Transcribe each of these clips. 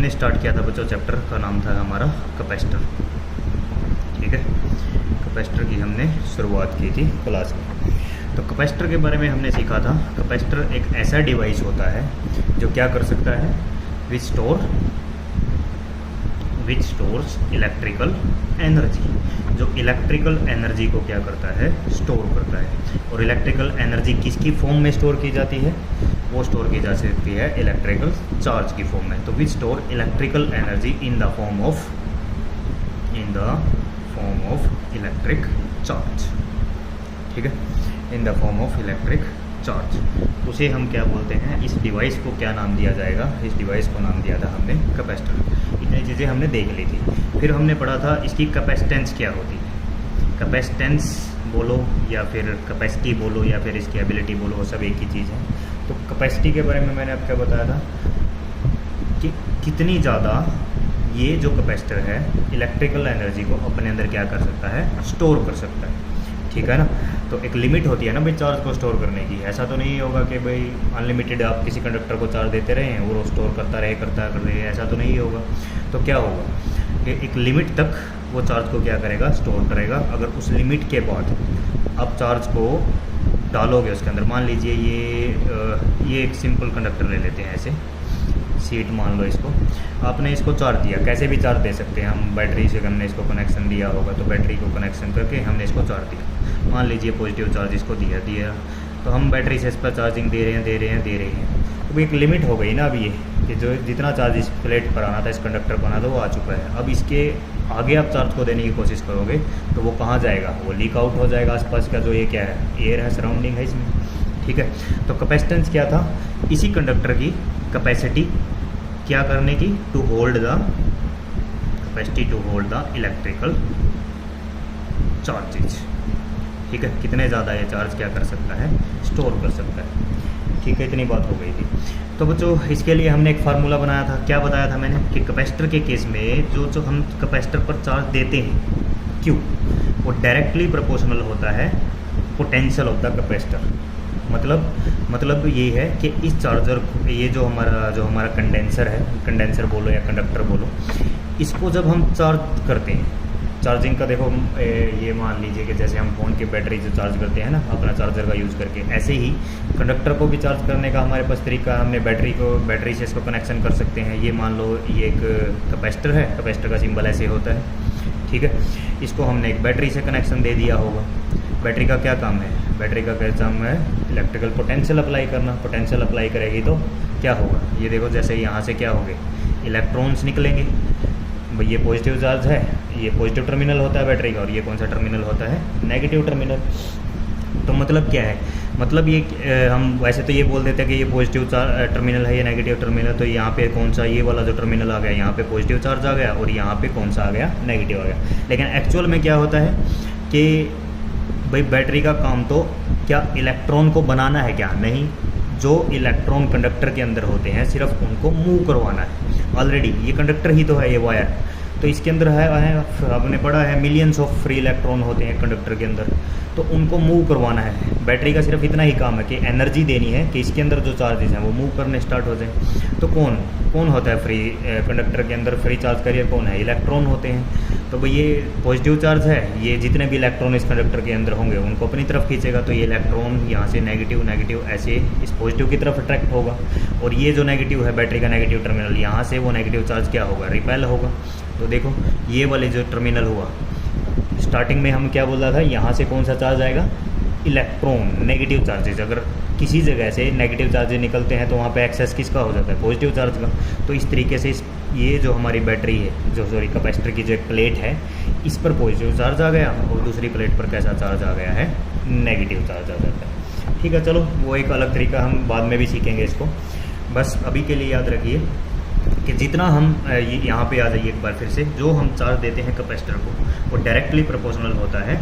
हमने स्टार्ट किया था बच्चों, चैप्टर का नाम था हमारा कैपेसिटर। ठीक है, कैपेसिटर की हमने शुरुआत की थी क्लास में। तो कैपेसिटर के बारे में हमने सीखा था, कैपेसिटर एक ऐसा डिवाइस होता है जो क्या कर सकता है, विच स्टोर्स इलेक्ट्रिकल एनर्जी, जो इलेक्ट्रिकल एनर्जी को क्या करता है, स्टोर करता है। और इलेक्ट्रिकल एनर्जी किसकी फॉर्म में स्टोर की जाती है, वो स्टोर की जा सकती है इलेक्ट्रिकल चार्ज की फॉर्म में। तो विच store electrical energy in the form of electric charge. ठीक है, in the form of electric charge, उसे हम क्या बोलते हैं, इस डिवाइस को क्या नाम दिया जाएगा, इस डिवाइस को नाम दिया था हमने कैपेसिटर। इतनी चीज़ें हमने देख ली थी। फिर हमने पढ़ा था इसकी कैपेसिटेंस क्या होती है। कैपेसिटेंस बोलो या फिर कैपेसिटी बोलो या फिर इसकी एबिलिटी बोलो, वो सब एक ही चीज़ है। तो कैपेसिटी के बारे में मैंने आपको बताया था कि कितनी ज़्यादा ये जो कैपेसिटर है इलेक्ट्रिकल एनर्जी को अपने अंदर क्या कर सकता है, स्टोर कर सकता है। ठीक है ना। तो एक लिमिट होती है ना भाई चार्ज को स्टोर करने की। ऐसा तो नहीं होगा कि भाई अनलिमिटेड आप किसी कंडक्टर को चार्ज देते रहे और वो स्टोर करता रहे, ऐसा तो नहीं होगा। तो क्या होगा कि एक लिमिट तक वो चार्ज को क्या करेगा, स्टोर करेगा। अगर उस लिमिट के बाद आप चार्ज को डालोगे उसके अंदर, मान लीजिए ये एक सिंपल कंडक्टर ले लेते हैं, ऐसे सीट मान लो इसको, आपने इसको चार्ज दिया, कैसे भी चार्ज दे सकते हैं हम, बैटरी से हमने इसको कनेक्शन दिया होगा तो बैटरी को कनेक्शन करके हमने इसको चार्ज दिया। मान लीजिए पॉजिटिव चार्ज इसको दिया तो हम बैटरी से इस पर चार्जिंग दे रहे हैं। तो एक लिमिट हो गई ना अब ये कि जो जितना चार्ज इस प्लेट पर आना था, इस कंडक्टर पर आना था, वो आ चुका है। अब इसके आगे आप चार्ज को देने की कोशिश करोगे तो वो कहाँ जाएगा, वो लीक आउट हो जाएगा। आसपास का जो ये क्या है, एयर है, सराउंडिंग है इसमें। ठीक है, तो कैपेसिटेंस क्या था, इसी कंडक्टर की कैपेसिटी क्या करने की, to hold the electrical charges. ठीक है, कितने ज़्यादा ये चार्ज क्या कर सकता है, स्टोर कर सकता है। ठीक है, इतनी बात हो गई थी। तो बच्चों इसके लिए हमने एक फार्मूला बनाया था। क्या बताया था मैंने कि कैपेसिटर के केस में जो हम कैपेसिटर पर चार्ज देते हैं क्यों, वो डायरेक्टली प्रोपोर्शनल होता है पोटेंशियल ऑफ द कैपेसिटर। मतलब ये है कि इस चार्जर, ये जो हमारा कंडेंसर है, कंडेंसर बोलो या कंडक्टर बोलो, इसको जब हम चार्ज करते हैं, चार्जिंग का देखो, ये मान लीजिए कि जैसे हम फ़ोन की बैटरी जो चार्ज करते हैं ना अपना चार्जर का यूज़ करके, ऐसे ही कंडक्टर को भी चार्ज करने का हमारे पास तरीका, हमने बैटरी से इसको कनेक्शन कर सकते हैं। ये मान लो ये एक कैपेसिटर है, कैपेसिटर का सिंबल ऐसे होता है। ठीक है, इसको हमने एक बैटरी से कनेक्शन दे दिया होगा। बैटरी का क्या काम है, बैटरी का क्या काम है, इलेक्ट्रिकल पोटेंशियल अप्लाई करना। पोटेंशियल अप्लाई करेगी तो क्या होगा, ये देखो जैसे यहाँ से क्या होंगे, इलेक्ट्रॉन्स निकलेंगे। भाई ये पॉजिटिव चार्ज है, ये पॉजिटिव टर्मिनल होता है बैटरी का, और ये कौन सा टर्मिनल होता है, नेगेटिव टर्मिनल। तो मतलब क्या है, मतलब ये हम वैसे तो ये बोल देते हैं कि ये पॉजिटिव टर्मिनल है, ये नेगेटिव टर्मिनल। तो यहाँ पे कौन सा, ये वाला जो टर्मिनल आ गया, यहाँ पे पॉजिटिव चार्ज आ गया और यहाँ पे कौन सा आ गया, नेगेटिव आ गया। लेकिन एक्चुअल में क्या होता है कि भाई बैटरी का काम तो क्या इलेक्ट्रॉन को बनाना है, क्या नहीं, जो इलेक्ट्रॉन कंडक्टर के अंदर होते हैं सिर्फ उनको मूव करवाना है। ऑलरेडी ये कंडक्टर ही तो है, ये वायर, तो इसके अंदर है आपने पढ़ा है मिलियंस ऑफ फ्री इलेक्ट्रॉन होते हैं कंडक्टर के अंदर, तो उनको मूव करवाना है। बैटरी का सिर्फ इतना ही काम है कि एनर्जी देनी है कि इसके अंदर जो चार्जेस हैं वो मूव करने स्टार्ट हो जाए। तो कौन होता है फ्री कंडक्टर के अंदर, फ्री चार्ज कैरियर कौन है, इलेक्ट्रॉन होते हैं। तो भाई ये पॉजिटिव चार्ज है, ये जितने भी इलेक्ट्रॉन इस कंडक्टर के अंदर होंगे उनको अपनी तरफ खींचेगा। तो ये इलेक्ट्रॉन यहाँ से नेगेटिव ऐसे इस पॉजिटिव की तरफ अट्रैक्ट होगा, और ये जो नेगेटिव है बैटरी का नेगेटिव टर्मिनल, यहाँ से वो नेगेटिव चार्ज क्या होगा, रिपेल होगा। तो देखो ये वाले जो टर्मिनल हुआ, स्टार्टिंग में हम क्या बोल रहा था, यहाँ से कौन सा चार्ज आएगा, इलेक्ट्रॉन, नेगेटिव चार्जेस। अगर किसी जगह से नेगेटिव चार्जेस निकलते हैं तो वहाँ पे एक्सेस किसका हो जाता है, पॉजिटिव चार्ज का। तो इस तरीके से ये जो हमारी बैटरी है, कैपेसिटर की जो एक प्लेट है, इस पर पॉजिटिव चार्ज आ गया और दूसरी प्लेट पर कैसा चार्ज आ गया है, नेगेटिव चार्ज आ जाता है। ठीक है, चलो वो एक अलग तरीका, हम बाद में भी सीखेंगे इसको। बस अभी के लिए याद रखिए कि जितना हम यहाँ पे आ जाइए एक बार फिर से, जो हम चार्ज देते हैं कैपेसिटर को, वो डायरेक्टली प्रोपोर्शनल होता है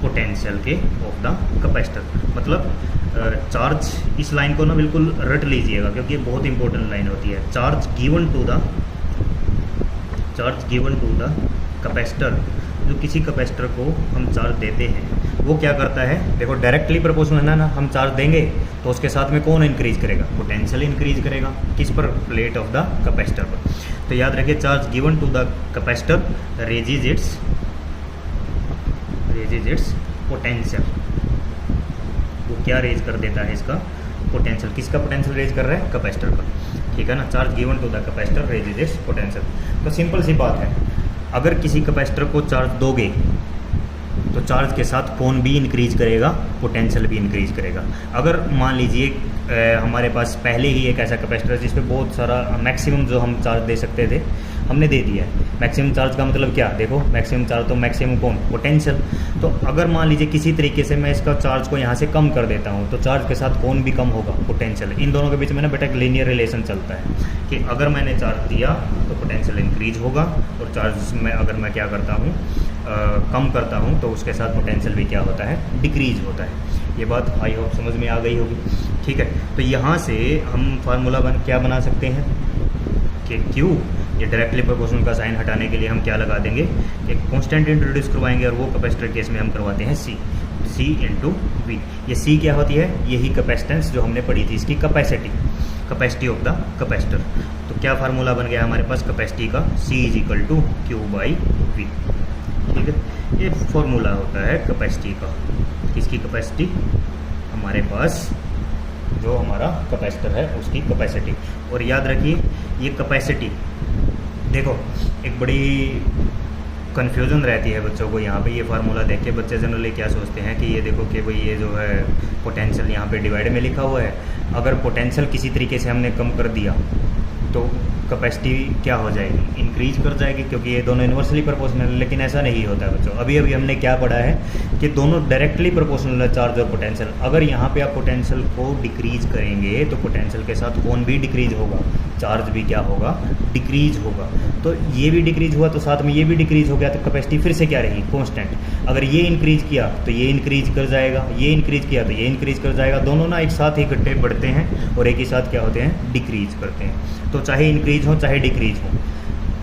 पोटेंशियल के ऑफ द कैपेसिटर। मतलब चार्ज, इस लाइन को ना बिल्कुल रट लीजिएगा क्योंकि ये बहुत इंपॉर्टेंट लाइन होती है। Charge given to the capacitor, जो किसी कैपेसिटर को हम चार्ज देते हैं वो क्या करता है, देखो डायरेक्टली प्रोपोर्शनल है ना, हम चार्ज देंगे तो उसके साथ में कौन इंक्रीज करेगा, पोटेंशियल इंक्रीज करेगा, किस पर, प्लेट ऑफ द कैपेसिटर पर। तो याद रखिए charge given to the capacitor raises its potential. वो क्या रेज कर देता है, इसका पोटेंशियल। किसका पोटेंशियल रेज कर रहा है, कैपेसिटर का, ठीक है ना। Charge given to the capacitor raises its potential. तो सिंपल सी बात है, अगर किसी कैपेसिटर को चार्ज दोगे तो चार्ज के साथ कौन भी इंक्रीज करेगा, पोटेंशियल भी इंक्रीज करेगा। अगर मान लीजिए हमारे पास पहले ही एक ऐसा कैपेसिटर है जिस पे बहुत सारा मैक्सिमम जो हम चार्ज दे सकते थे हमने दे दिया है। मैक्सिमम चार्ज का मतलब क्या, देखो मैक्सिमम चार्ज तो मैक्सिमम कौन, पोटेंशियल। तो अगर मान लीजिए किसी तरीके से मैं इसका चार्ज को यहाँ से कम कर देता हूँ तो चार्ज के साथ कौन भी कम होगा, पोटेंशियल। इन दोनों के बीच में ना बेटा एक लीनियर रिलेशन चलता है कि अगर मैंने चार्ज दिया तो पोटेंशियल इंक्रीज होगा, और चार्ज में अगर मैं क्या करता हूँ कम करता हूँ तो उसके साथ पोटेंशियल भी क्या होता है, डिक्रीज होता है। ये बात आई होप समझ में आ गई होगी, ठीक है। तो यहाँ से हम फार्मूला क्या बना सकते हैं कि Q, ये डायरेक्टली प्रोपोर्शनल का साइन हटाने के लिए हम क्या लगा देंगे, एक कांस्टेंट इंट्रोड्यूस करवाएंगे, और वो कैपेसिटर केस में हम करवाते हैं C इंटू वी। ये C क्या होती है, यही कैपेसिटेंस जो हमने पढ़ी थी, इसकी कैपेसिटी ऑफ द कैपेसिटर। तो क्या फार्मूला बन गया हमारे पास कैपेसिटी का, C is equal to Q by V, ठीक है। ये फॉर्मूला होता है कैपेसिटी का, किसकी कैपेसिटी, हमारे पास जो हमारा कैपेसिटर है उसकी कैपेसिटी। और याद रखिए ये कैपेसिटी, देखो एक बड़ी कन्फ्यूज़न रहती है बच्चों को यहाँ पे, ये फार्मूला देख के बच्चे जनरली क्या सोचते हैं कि ये देखो कि भाई ये जो है पोटेंशियल यहाँ पे डिवाइड में लिखा हुआ है, अगर पोटेंशियल किसी तरीके से हमने कम कर दिया तो कैपेसिटी क्या हो जाएगी, इंक्रीज कर जाएगी, क्योंकि ये दोनों इन्वर्सली प्रोपोर्शनल है। लेकिन ऐसा नहीं होता है बच्चों। अभी हमने क्या पढ़ा है कि दोनों डायरेक्टली प्रोपोर्शनल है, चार्ज और पोटेंशियल। अगर यहाँ पे आप पोटेंशियल को डिक्रीज करेंगे तो पोटेंशियल के साथ कौन भी डिक्रीज होगा, चार्ज भी क्या होगा, डिक्रीज होगा। तो ये भी डिक्रीज हुआ तो साथ में ये भी डिक्रीज हो गया, तो कैपेसिटी फिर से क्या रही, कांस्टेंट। अगर ये इंक्रीज किया तो ये इंक्रीज कर जाएगा, ये इंक्रीज किया तो ये इंक्रीज कर जाएगा। दोनों ना एक साथ ही इकट्ठे बढ़ते हैं और एक ही साथ क्या होते हैं, डिक्रीज करते हैं। तो चाहे इंक्रीज हो चाहे डिक्रीज हो,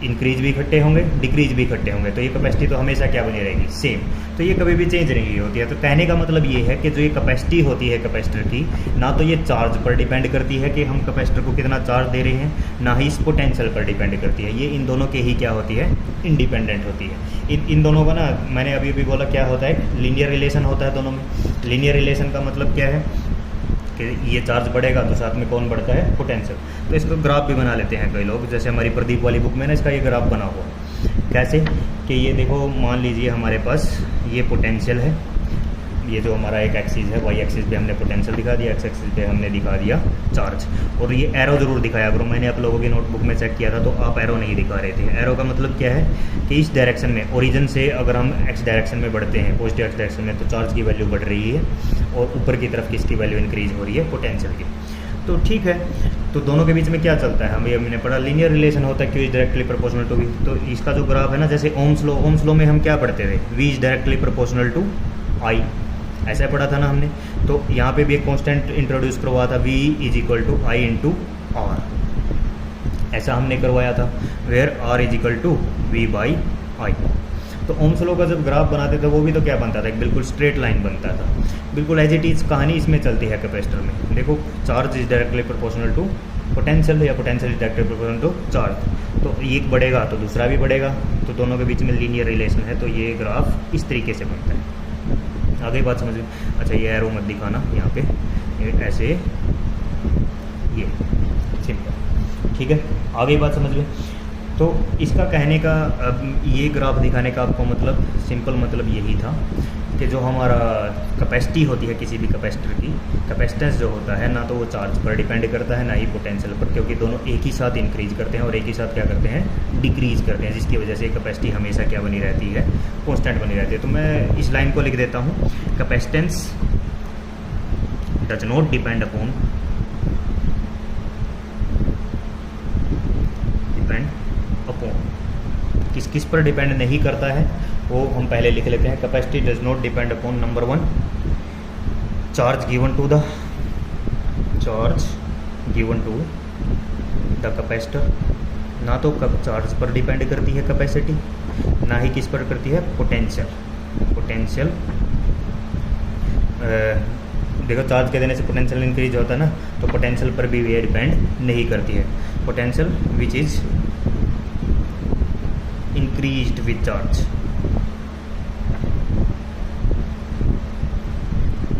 इंक्रीज भी इकट्ठे होंगे, डिक्रीज भी इकट्ठे होंगे, तो ये कैपेसिटी तो हमेशा क्या बनी रहेगी, सेम। तो ये कभी भी चेंज नहीं होती है। तो कहने का मतलब ये है कि जो ये कैपेसिटी होती है कैपेसिटर की, ना तो ये चार्ज पर डिपेंड करती है कि हम कैपेसिटर को कितना चार्ज दे रहे हैं, ना ही इस पोटेंशियल पर डिपेंड करती है। ये इन दोनों के ही क्या होती है, इंडिपेंडेंट होती है। इन दोनों का ना मैंने अभी बोला क्या होता है, लीनियर रिलेशन होता है दोनों में। लीनियर रिलेशन का मतलब क्या है कि ये चार्ज बढ़ेगा तो साथ में कौन बढ़ता है, पोटेंशियल। तो इसको ग्राफ भी बना लेते हैं कई लोग, जैसे हमारी प्रदीप वाली बुक में ना इसका ये ग्राफ बना हुआ। कैसे कि ये देखो मान लीजिए हमारे पास ये पोटेंशियल है, ये जो हमारा एक एक्सिस है, वाई एक्सिस पे हमने पोटेंशियल दिखा दिया, एक्स एक्सिस पे हमने दिखा दिया चार्ज। और ये एरो ज़रूर दिखाया करो, मैंने आप लोगों की नोटबुक में चेक किया था तो आप एरो नहीं दिखा रहे थे। एरो का मतलब क्या है कि इस डायरेक्शन में, ओरिजिन से अगर हम एक्स डायरेक्शन में बढ़ते हैं, पॉजिटिव एक्स डायरेक्शन में, तो चार्ज की वैल्यू बढ़ रही है, और ऊपर की तरफ किसकी वैल्यू इंक्रीज हो रही है, पोटेंशियल की। तो ठीक है, तो दोनों के बीच में क्या चलता है, हमने पढ़ा लीनियर रिलेशन होता है, Q is directly proportional to V. तो इसका जो ग्राफ है ना, जैसे ओम्स लॉ में हम क्या पढ़ते थे, V is directly proportional to I, ऐसा पढ़ा था ना हमने। तो यहाँ पे भी एक कांस्टेंट इंट्रोड्यूस करवाया था, V is equal to I into R, ऐसा हमने करवाया था, where R is equal to V by I. तो ओम्स लॉ का जब ग्राफ बनाते थे वो भी तो क्या बनता था, एक बिल्कुल स्ट्रेट लाइन बनता था, बिल्कुल एज इट इज कहानी इसमें चलती है कैपेसिटर में। देखो charge is directly proportional to potential, या potential is directly proportional to charge. तो एक बढ़ेगा तो दूसरा भी बढ़ेगा, तो दोनों के बीच में लीनियर रिलेशन है। तो ये ग्राफ इस तरीके से बनता है। आगे बात समझ में। अच्छा ये एरो मत दिखाना यहाँ पे, ये ऐसे, ये सिंपल, ठीक है। आगे बात समझ में। तो इसका कहने का, अब ये ग्राफ दिखाने का आपको मतलब, सिंपल मतलब यही था कि जो हमारा कैपेसिटी होती है किसी भी कैपेसिटर की, कैपेसिटेंस जो होता है ना तो वो चार्ज पर डिपेंड करता है ना ही पोटेंशियल पर, क्योंकि दोनों एक ही साथ इंक्रीज करते हैं और एक ही साथ क्या करते हैं, डिक्रीज करते हैं, जिसकी वजह से कैपेसिटी हमेशा क्या बनी रहती है, कांस्टेंट बनी रहती है। तो मैं इस लाइन को लिख देता हूँ, capacitance does not depend upon किस पर डिपेंड नहीं करता है, वो हम पहले लिख लेते हैं। Capacity does not depend upon, number 1, charge given to the capacitor. ना तो चार्ज पर डिपेंड करती है कैपेसिटी, ना ही किस पर करती है, पोटेंशियल देखो चार्ज के देने से पोटेंशियल इंक्रीज होता है ना, तो पोटेंशियल पर भी ये डिपेंड नहीं करती है। Potential which is increased with charge,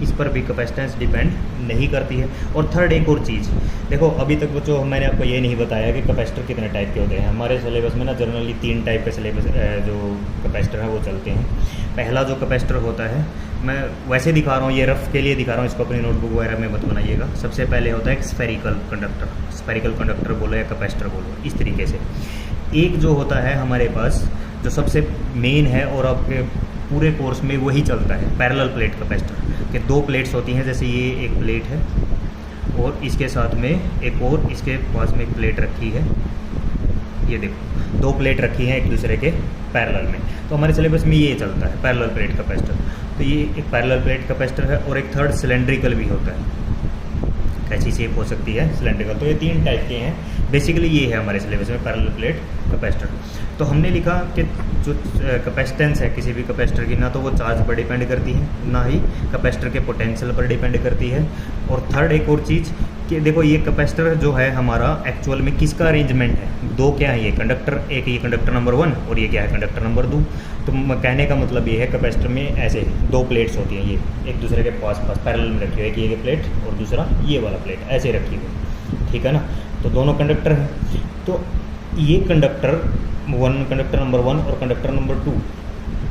इस पर भी कैपेसिटेंस डिपेंड नहीं करती है। और थर्ड एक और चीज़ देखो, अभी तक बच्चों मैंने आपको ये नहीं बताया कि कैपेसिटर कितने टाइप के होते हैं। हमारे सिलेबस में ना जनरली 3 टाइप के सिलेबस जो कैपेसिटर हैं वो चलते हैं। पहला जो कैपेसिटर होता है, मैं वैसे दिखा रहा हूँ, ये रफ के लिए दिखा रहा हूँ, इसको अपनी नोटबुक वगैरह में मत बनाइएगा। सबसे पहले होता है एक स्फेरिकल कंडक्टर, स्फेरिकल कंडक्टर बोलो या कैपेसिटर बोलो, इस तरीके से। एक जो होता है हमारे पास जो सबसे मेन है और आपके पूरे कोर्स में वही चलता है, पैरेलल प्लेट कैपेसिटर के 2 प्लेट्स होती हैं। जैसे ये एक प्लेट है और इसके साथ में एक और इसके पास में एक प्लेट रखी है, ये देखो 2 प्लेट रखी हैं एक दूसरे के पैरेलल में। तो हमारे सिलेबस में ये चलता है पैरेलल प्लेट कैपेसिटर। तो ये एक पैरेलल प्लेट कैपेसिटर है। और एक थर्ड सिलेंड्रिकल भी होता है, कैसी शेप हो सकती है सिलेंड्रिकल। तो ये 3 टाइप के हैं बेसिकली, ये है हमारे सिलेबस में पैरेलल प्लेट कैपेसिटर। तो हमने लिखा कि जो कैपेसिटेंस है किसी भी कैपेसिटर की, ना तो वो चार्ज पर डिपेंड करती है, ना ही कैपेसिटर के पोटेंशियल पर डिपेंड करती है। और थर्ड एक और चीज़ कि देखो ये कैपेसिटर जो है हमारा एक्चुअल में किसका अरेंजमेंट है, 2 क्या है ये कंडक्टर, एक ये कंडक्टर नंबर 1 और ये क्या है कंडक्टर नंबर 2। तो कहने का मतलब ये है कैपेसिटर में ऐसे 2 प्लेट्स होती हैं, ये एक दूसरे के पास पैरेलल में रखी हुई है, एक ये प्लेट और दूसरा ये वाला प्लेट ऐसे रखी हुई, ठीक है ना। तो दोनों कंडक्टर हैं। तो ये कंडक्टर कंडक्टर नंबर 1 और कंडक्टर नंबर 2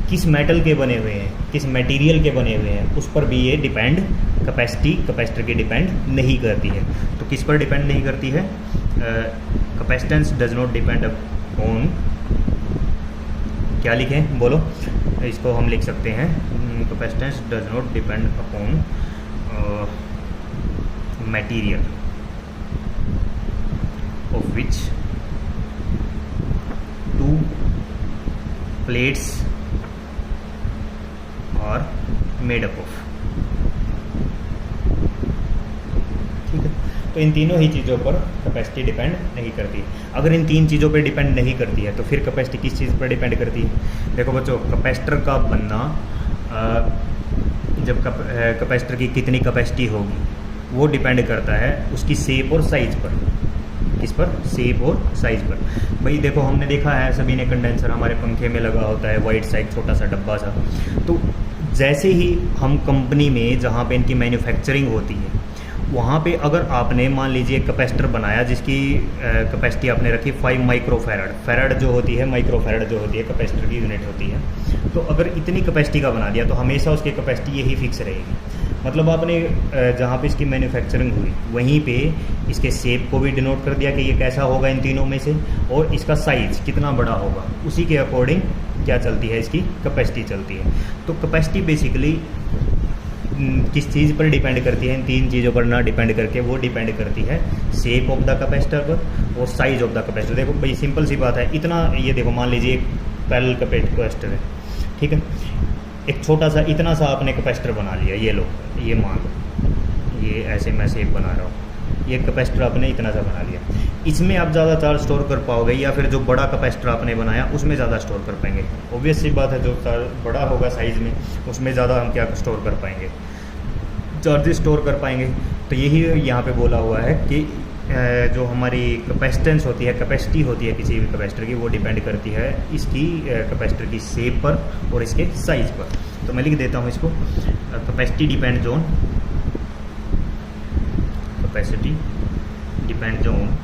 किस मेटल के बने हुए हैं, किस मटेरियल के बने हुए हैं, उस पर भी ये डिपेंड कैपेसिटी कैपेसिटर की डिपेंड नहीं करती है। तो किस पर डिपेंड नहीं करती है, capacitance does not depend on, क्या लिखें बोलो, इसको हम लिख सकते हैं capacitance does not depend upon material of which 2 plates are made up of, ठीक है। तो इन तीनों ही चीज़ों पर कैपेसिटी डिपेंड नहीं करती। अगर इन 3 चीज़ों पर डिपेंड नहीं करती है तो फिर कैपेसिटी किस चीज़ पर डिपेंड करती है। देखो बच्चों, कैपेसिटर का बनना, जब कैपेसिटर की कितनी कैपेसिटी होगी वो डिपेंड करता है उसकी शेप और साइज़ पर। किस पर, शेप और साइज़ पर। भाई देखो हमने देखा है सभी ने, कंडेंसर हमारे पंखे में लगा होता है, वाइट साइड छोटा सा डब्बा सा। तो जैसे ही हम कंपनी में जहाँ पे इनकी मैन्युफैक्चरिंग होती है वहाँ पे अगर आपने मान लीजिए कैपेसिटर बनाया जिसकी कैपेसिटी आपने रखी 5 माइक्रोफैरड, फैरड जो होती है, माइक्रोफैरड जो होती है कैपेसिटर की यूनिट होती है। तो अगर इतनी कैपेसिटी का बना दिया तो हमेशा उसकी कैपेसिटी यही फिक्स रहेगी। मतलब आपने जहाँ पे इसकी मैन्युफैक्चरिंग हुई वहीं पे इसके शेप को भी डिनोट कर दिया कि ये कैसा होगा इन तीनों में से, और इसका साइज़ कितना बड़ा होगा, उसी के अकॉर्डिंग क्या चलती है, इसकी कैपेसिटी चलती है। तो कैपेसिटी बेसिकली किस चीज़ पर डिपेंड करती है, इन 3 चीज़ों पर ना डिपेंड करके वो डिपेंड करती है शेप ऑफ द कैपेसिटर पर और साइज ऑफ द कैपेसिटर। देखो भाई सिंपल सी बात है, इतना ये देखो मान लीजिए एक पैरेलल कैपेसिटर है, ठीक है, एक छोटा सा इतना सा आपने कैपेसिटर बना लिया, ये लो, ये मान लो, ये ऐसे मैं शेप बना रहा हूँ, ये कैपेसिटर आपने इतना सा बना लिया। इसमें आप ज़्यादा चार्ज स्टोर कर पाओगे या फिर जो बड़ा कैपेसिटर आपने बनाया उसमें ज़्यादा स्टोर कर पाएंगे। ऑब्वियस सी बात है, जो बड़ा होगा साइज़ में उसमें ज़्यादा हम क्या स्टोर कर पाएंगे, चार्जेस स्टोर कर पाएंगे। तो यही यहाँ पे बोला हुआ है कि जो हमारी कैपेसिटेंस होती है, कैपेसिटी होती है किसी भी कैपेसिटर की, वो डिपेंड करती है इसकी कैपेसिटर की शेप पर और इसके साइज़ पर। तो मैं लिख देता हूँ इसको, capacity depends on, capacity depends on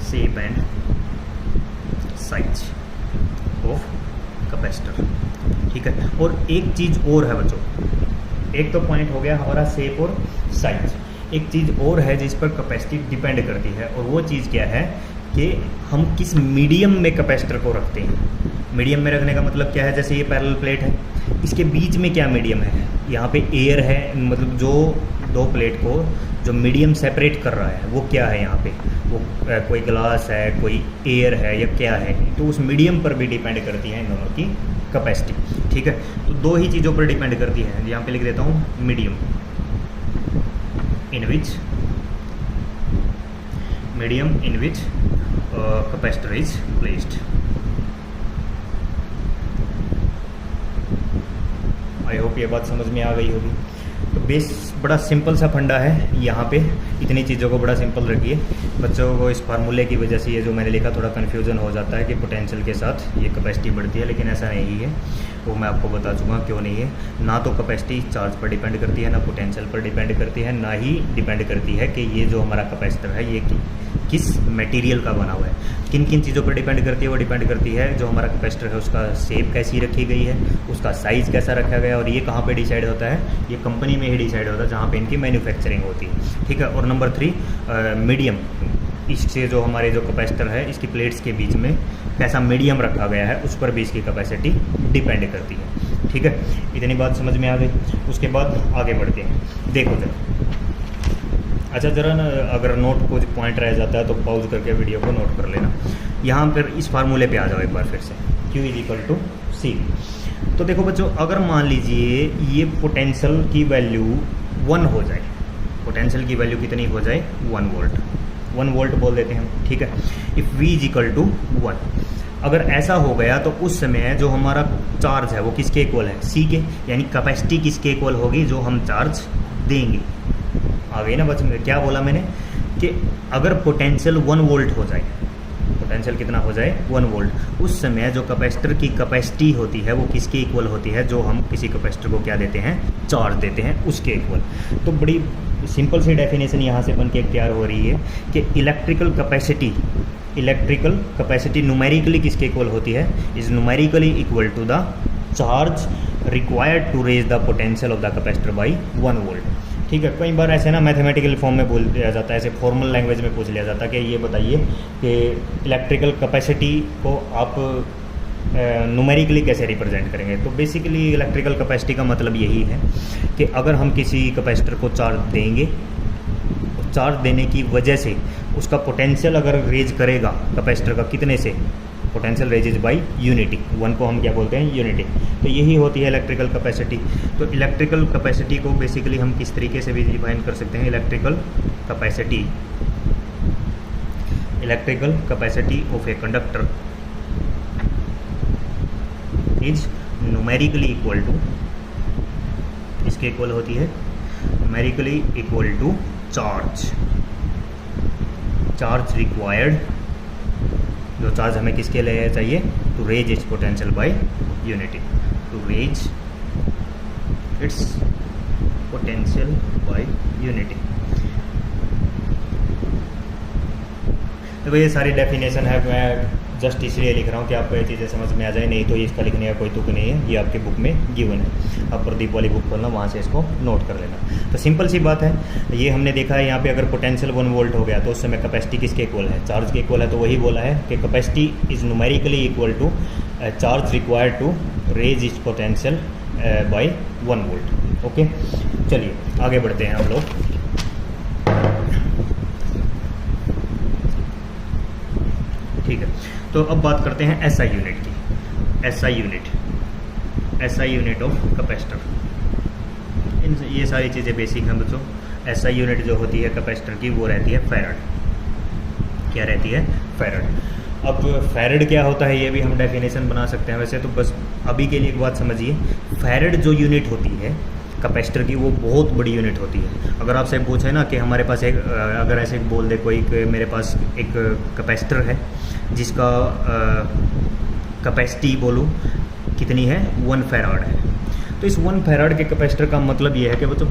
shape and size of capacitor, ठीक है। और एक चीज़ और है बच्चों, एक तो पॉइंट हो गया हमारा शेप और साइज, एक चीज़ और है जिस पर कैपेसिटी डिपेंड करती है, और वो चीज़ क्या है कि हम किस मीडियम में कैपेसिटर को रखते हैं। मीडियम में रखने का मतलब क्या है, जैसे ये पैरेलल प्लेट है, इसके बीच में क्या मीडियम है, यहाँ पे एयर है, मतलब जो 2 प्लेट को जो मीडियम सेपरेट कर रहा है वो क्या है, यहाँ पे वो कोई ग्लास है, कोई एयर है या क्या है। तो उस मीडियम पर भी डिपेंड करती है इन दोनों की कैपेसिटी, ठीक है। तो 2 ही चीज़ों पर डिपेंड करती है, यहाँ पे लिख देता हूँ medium, in which capacitor is placed. I hope ये बात समझ में आ गई होगी। तो बेस बड़ा सिंपल सा फंडा है यहाँ पे, इतनी चीज़ों को बड़ा सिंपल रखिए। बच्चों को इस फार्मूले की वजह से ये जो मैंने लिखा थोड़ा कन्फ्यूज़न हो जाता है कि पोटेंशियल के साथ ये कैपेसिटी बढ़ती है, लेकिन ऐसा नहीं है, वो मैं आपको बता चुका क्यों नहीं है। ना तो कैपेसिटी चार्ज पर डिपेंड करती है, ना पोटेंशियल पर डिपेंड करती है, ना ही डिपेंड करती है कि ये जो हमारा कैपेसिटर है ये किस मटेरियल का बना हुआ है। किन किन चीज़ों पर डिपेंड करती है, वो डिपेंड करती है जो हमारा कैपेसिटर है उसका शेप कैसी रखी गई है, उसका साइज़ कैसा रखा गया है, और ये कहाँ पे डिसाइड होता है, ये कंपनी में ही डिसाइड होता है जहाँ पे इनकी मैन्युफैक्चरिंग होती है। ठीक है। और नंबर 3 मीडियम, इससे जो हमारे जो कैपेसिटर है इसकी प्लेट्स के बीच में कैसा मीडियम रखा गया है उस पर भी इसकी कैपेसिटी डिपेंड करती है। ठीक है, इतनी बात समझ में आ गई। उसके बाद आगे बढ़ते हैं। देखो जरा, अच्छा जरा ना, अगर नोट कुछ पॉइंट रह जाता है तो पॉज करके वीडियो को नोट कर लेना। यहाँ पर इस फार्मूले पे आ जाओ एक बार फिर से, Q = C। तो देखो बच्चों, अगर मान लीजिए ये पोटेंशियल की वैल्यू 1 हो जाए, पोटेंशियल की वैल्यू कितनी हो जाए, 1 वोल्ट, 1 वोल्ट बोल देते हैं हम। ठीक है। इफ़ V = 1, अगर ऐसा हो गया तो उस समय जो हमारा चार्ज है वो किसके इक्वल है, C के, यानी कैपेसिटी किसके इक्वल होगी, जो हम चार्ज देंगे। आ गई ना बच्चों, क्या बोला मैंने कि अगर पोटेंशियल 1 वोल्ट हो जाए, पोटेंशियल कितना हो जाए, 1 वोल्ट, उस समय जो कैपेसिटर की कैपेसिटी होती है वो किसके इक्वल होती है, जो हम किसी कैपेसिटर को क्या देते हैं, चार्ज देते हैं, उसके इक्वल। तो बड़ी सिंपल सी डेफिनेशन यहाँ से बन के तैयार हो रही है कि इलेक्ट्रिकल कैपेसिटी न्यूमेरिकली किसके इक्वल होती है, is numerically equal to the charge required to raise the potential of the capacitor by 1 volt. ठीक है। कई बार ऐसे ना मैथमेटिकल फॉर्म में बोल दिया जाता है, ऐसे फॉर्मल लैंग्वेज में पूछ लिया जाता है कि ये बताइए कि इलेक्ट्रिकल कैपेसिटी को आप न्यूमेरिकली कैसे रिप्रेजेंट करेंगे। तो बेसिकली इलेक्ट्रिकल कैपेसिटी का मतलब यही है कि अगर हम किसी कैपेसिटर को चार्ज देंगे, चार्ज देने की वजह से उसका पोटेंशियल अगर रेज करेगा कैपेसिटर का कितने से, पोटेंशियल रेजेज बाई यूनिटी, 1 को हम क्या बोलते हैं, यूनिटी। तो यही होती है इलेक्ट्रिकल कैपेसिटी। तो इलेक्ट्रिकल कैपेसिटी को बेसिकली हम किस तरीके से भी डिफाइन कर सकते हैं, electrical capacity of a conductor is numerically equal to, इसके इक्वल होती है numerically equal to charge required, जो चार्ज हमें किसके लिए चाहिए, to raise its potential by unity, to raise its potential by unity. देखो ये सारी डेफिनेशन है, मैं जस्ट इसलिए लिख रहा हूँ कि आपको ये चीज़ें समझ में आ जाए, नहीं तो इसका लिखने का कोई तुक नहीं है, ये आपके बुक में गिवन है। आप प्रदीप वाली बुक खोलना, वहाँ से इसको नोट कर लेना। तो सिंपल सी बात है, ये हमने देखा है यहाँ पे अगर पोटेंशियल 1 वोल्ट हो गया तो उस समय कैपेसिटी किसके इक्वल है, चार्ज के इक्वल है। तो वही बोला है कि capacity is numerically equal to charge required to raise its potential by 1 volt. Okay, चलिए आगे बढ़ते हैं हम लोग। ठीक है, तो अब बात करते हैं SI यूनिट की। SI यूनिट ऑफ कैपेसिटर, ये सारी चीज़ें बेसिक हैं बच्चों। SI यूनिट जो होती है कैपेसिटर की वो रहती है फैराड। क्या रहती है, फैराड। अब फैराड क्या होता है ये भी हम डेफिनेशन बना सकते हैं वैसे तो, बस अभी के लिए एक बात समझिए, फैराड जो यूनिट होती है कैपेसिटर की वो बहुत बड़ी यूनिट होती है। अगर आपसे पूछे ना कि हमारे पास एक, अगर ऐसे बोल दे कोई कि मेरे पास एक कैपेसिटर है जिसका कैपेसिटी बोलूँ कितनी है, 1 फैराड है, तो इस 1 फैराड के कैपेसिटर का मतलब ये है कि बच्चों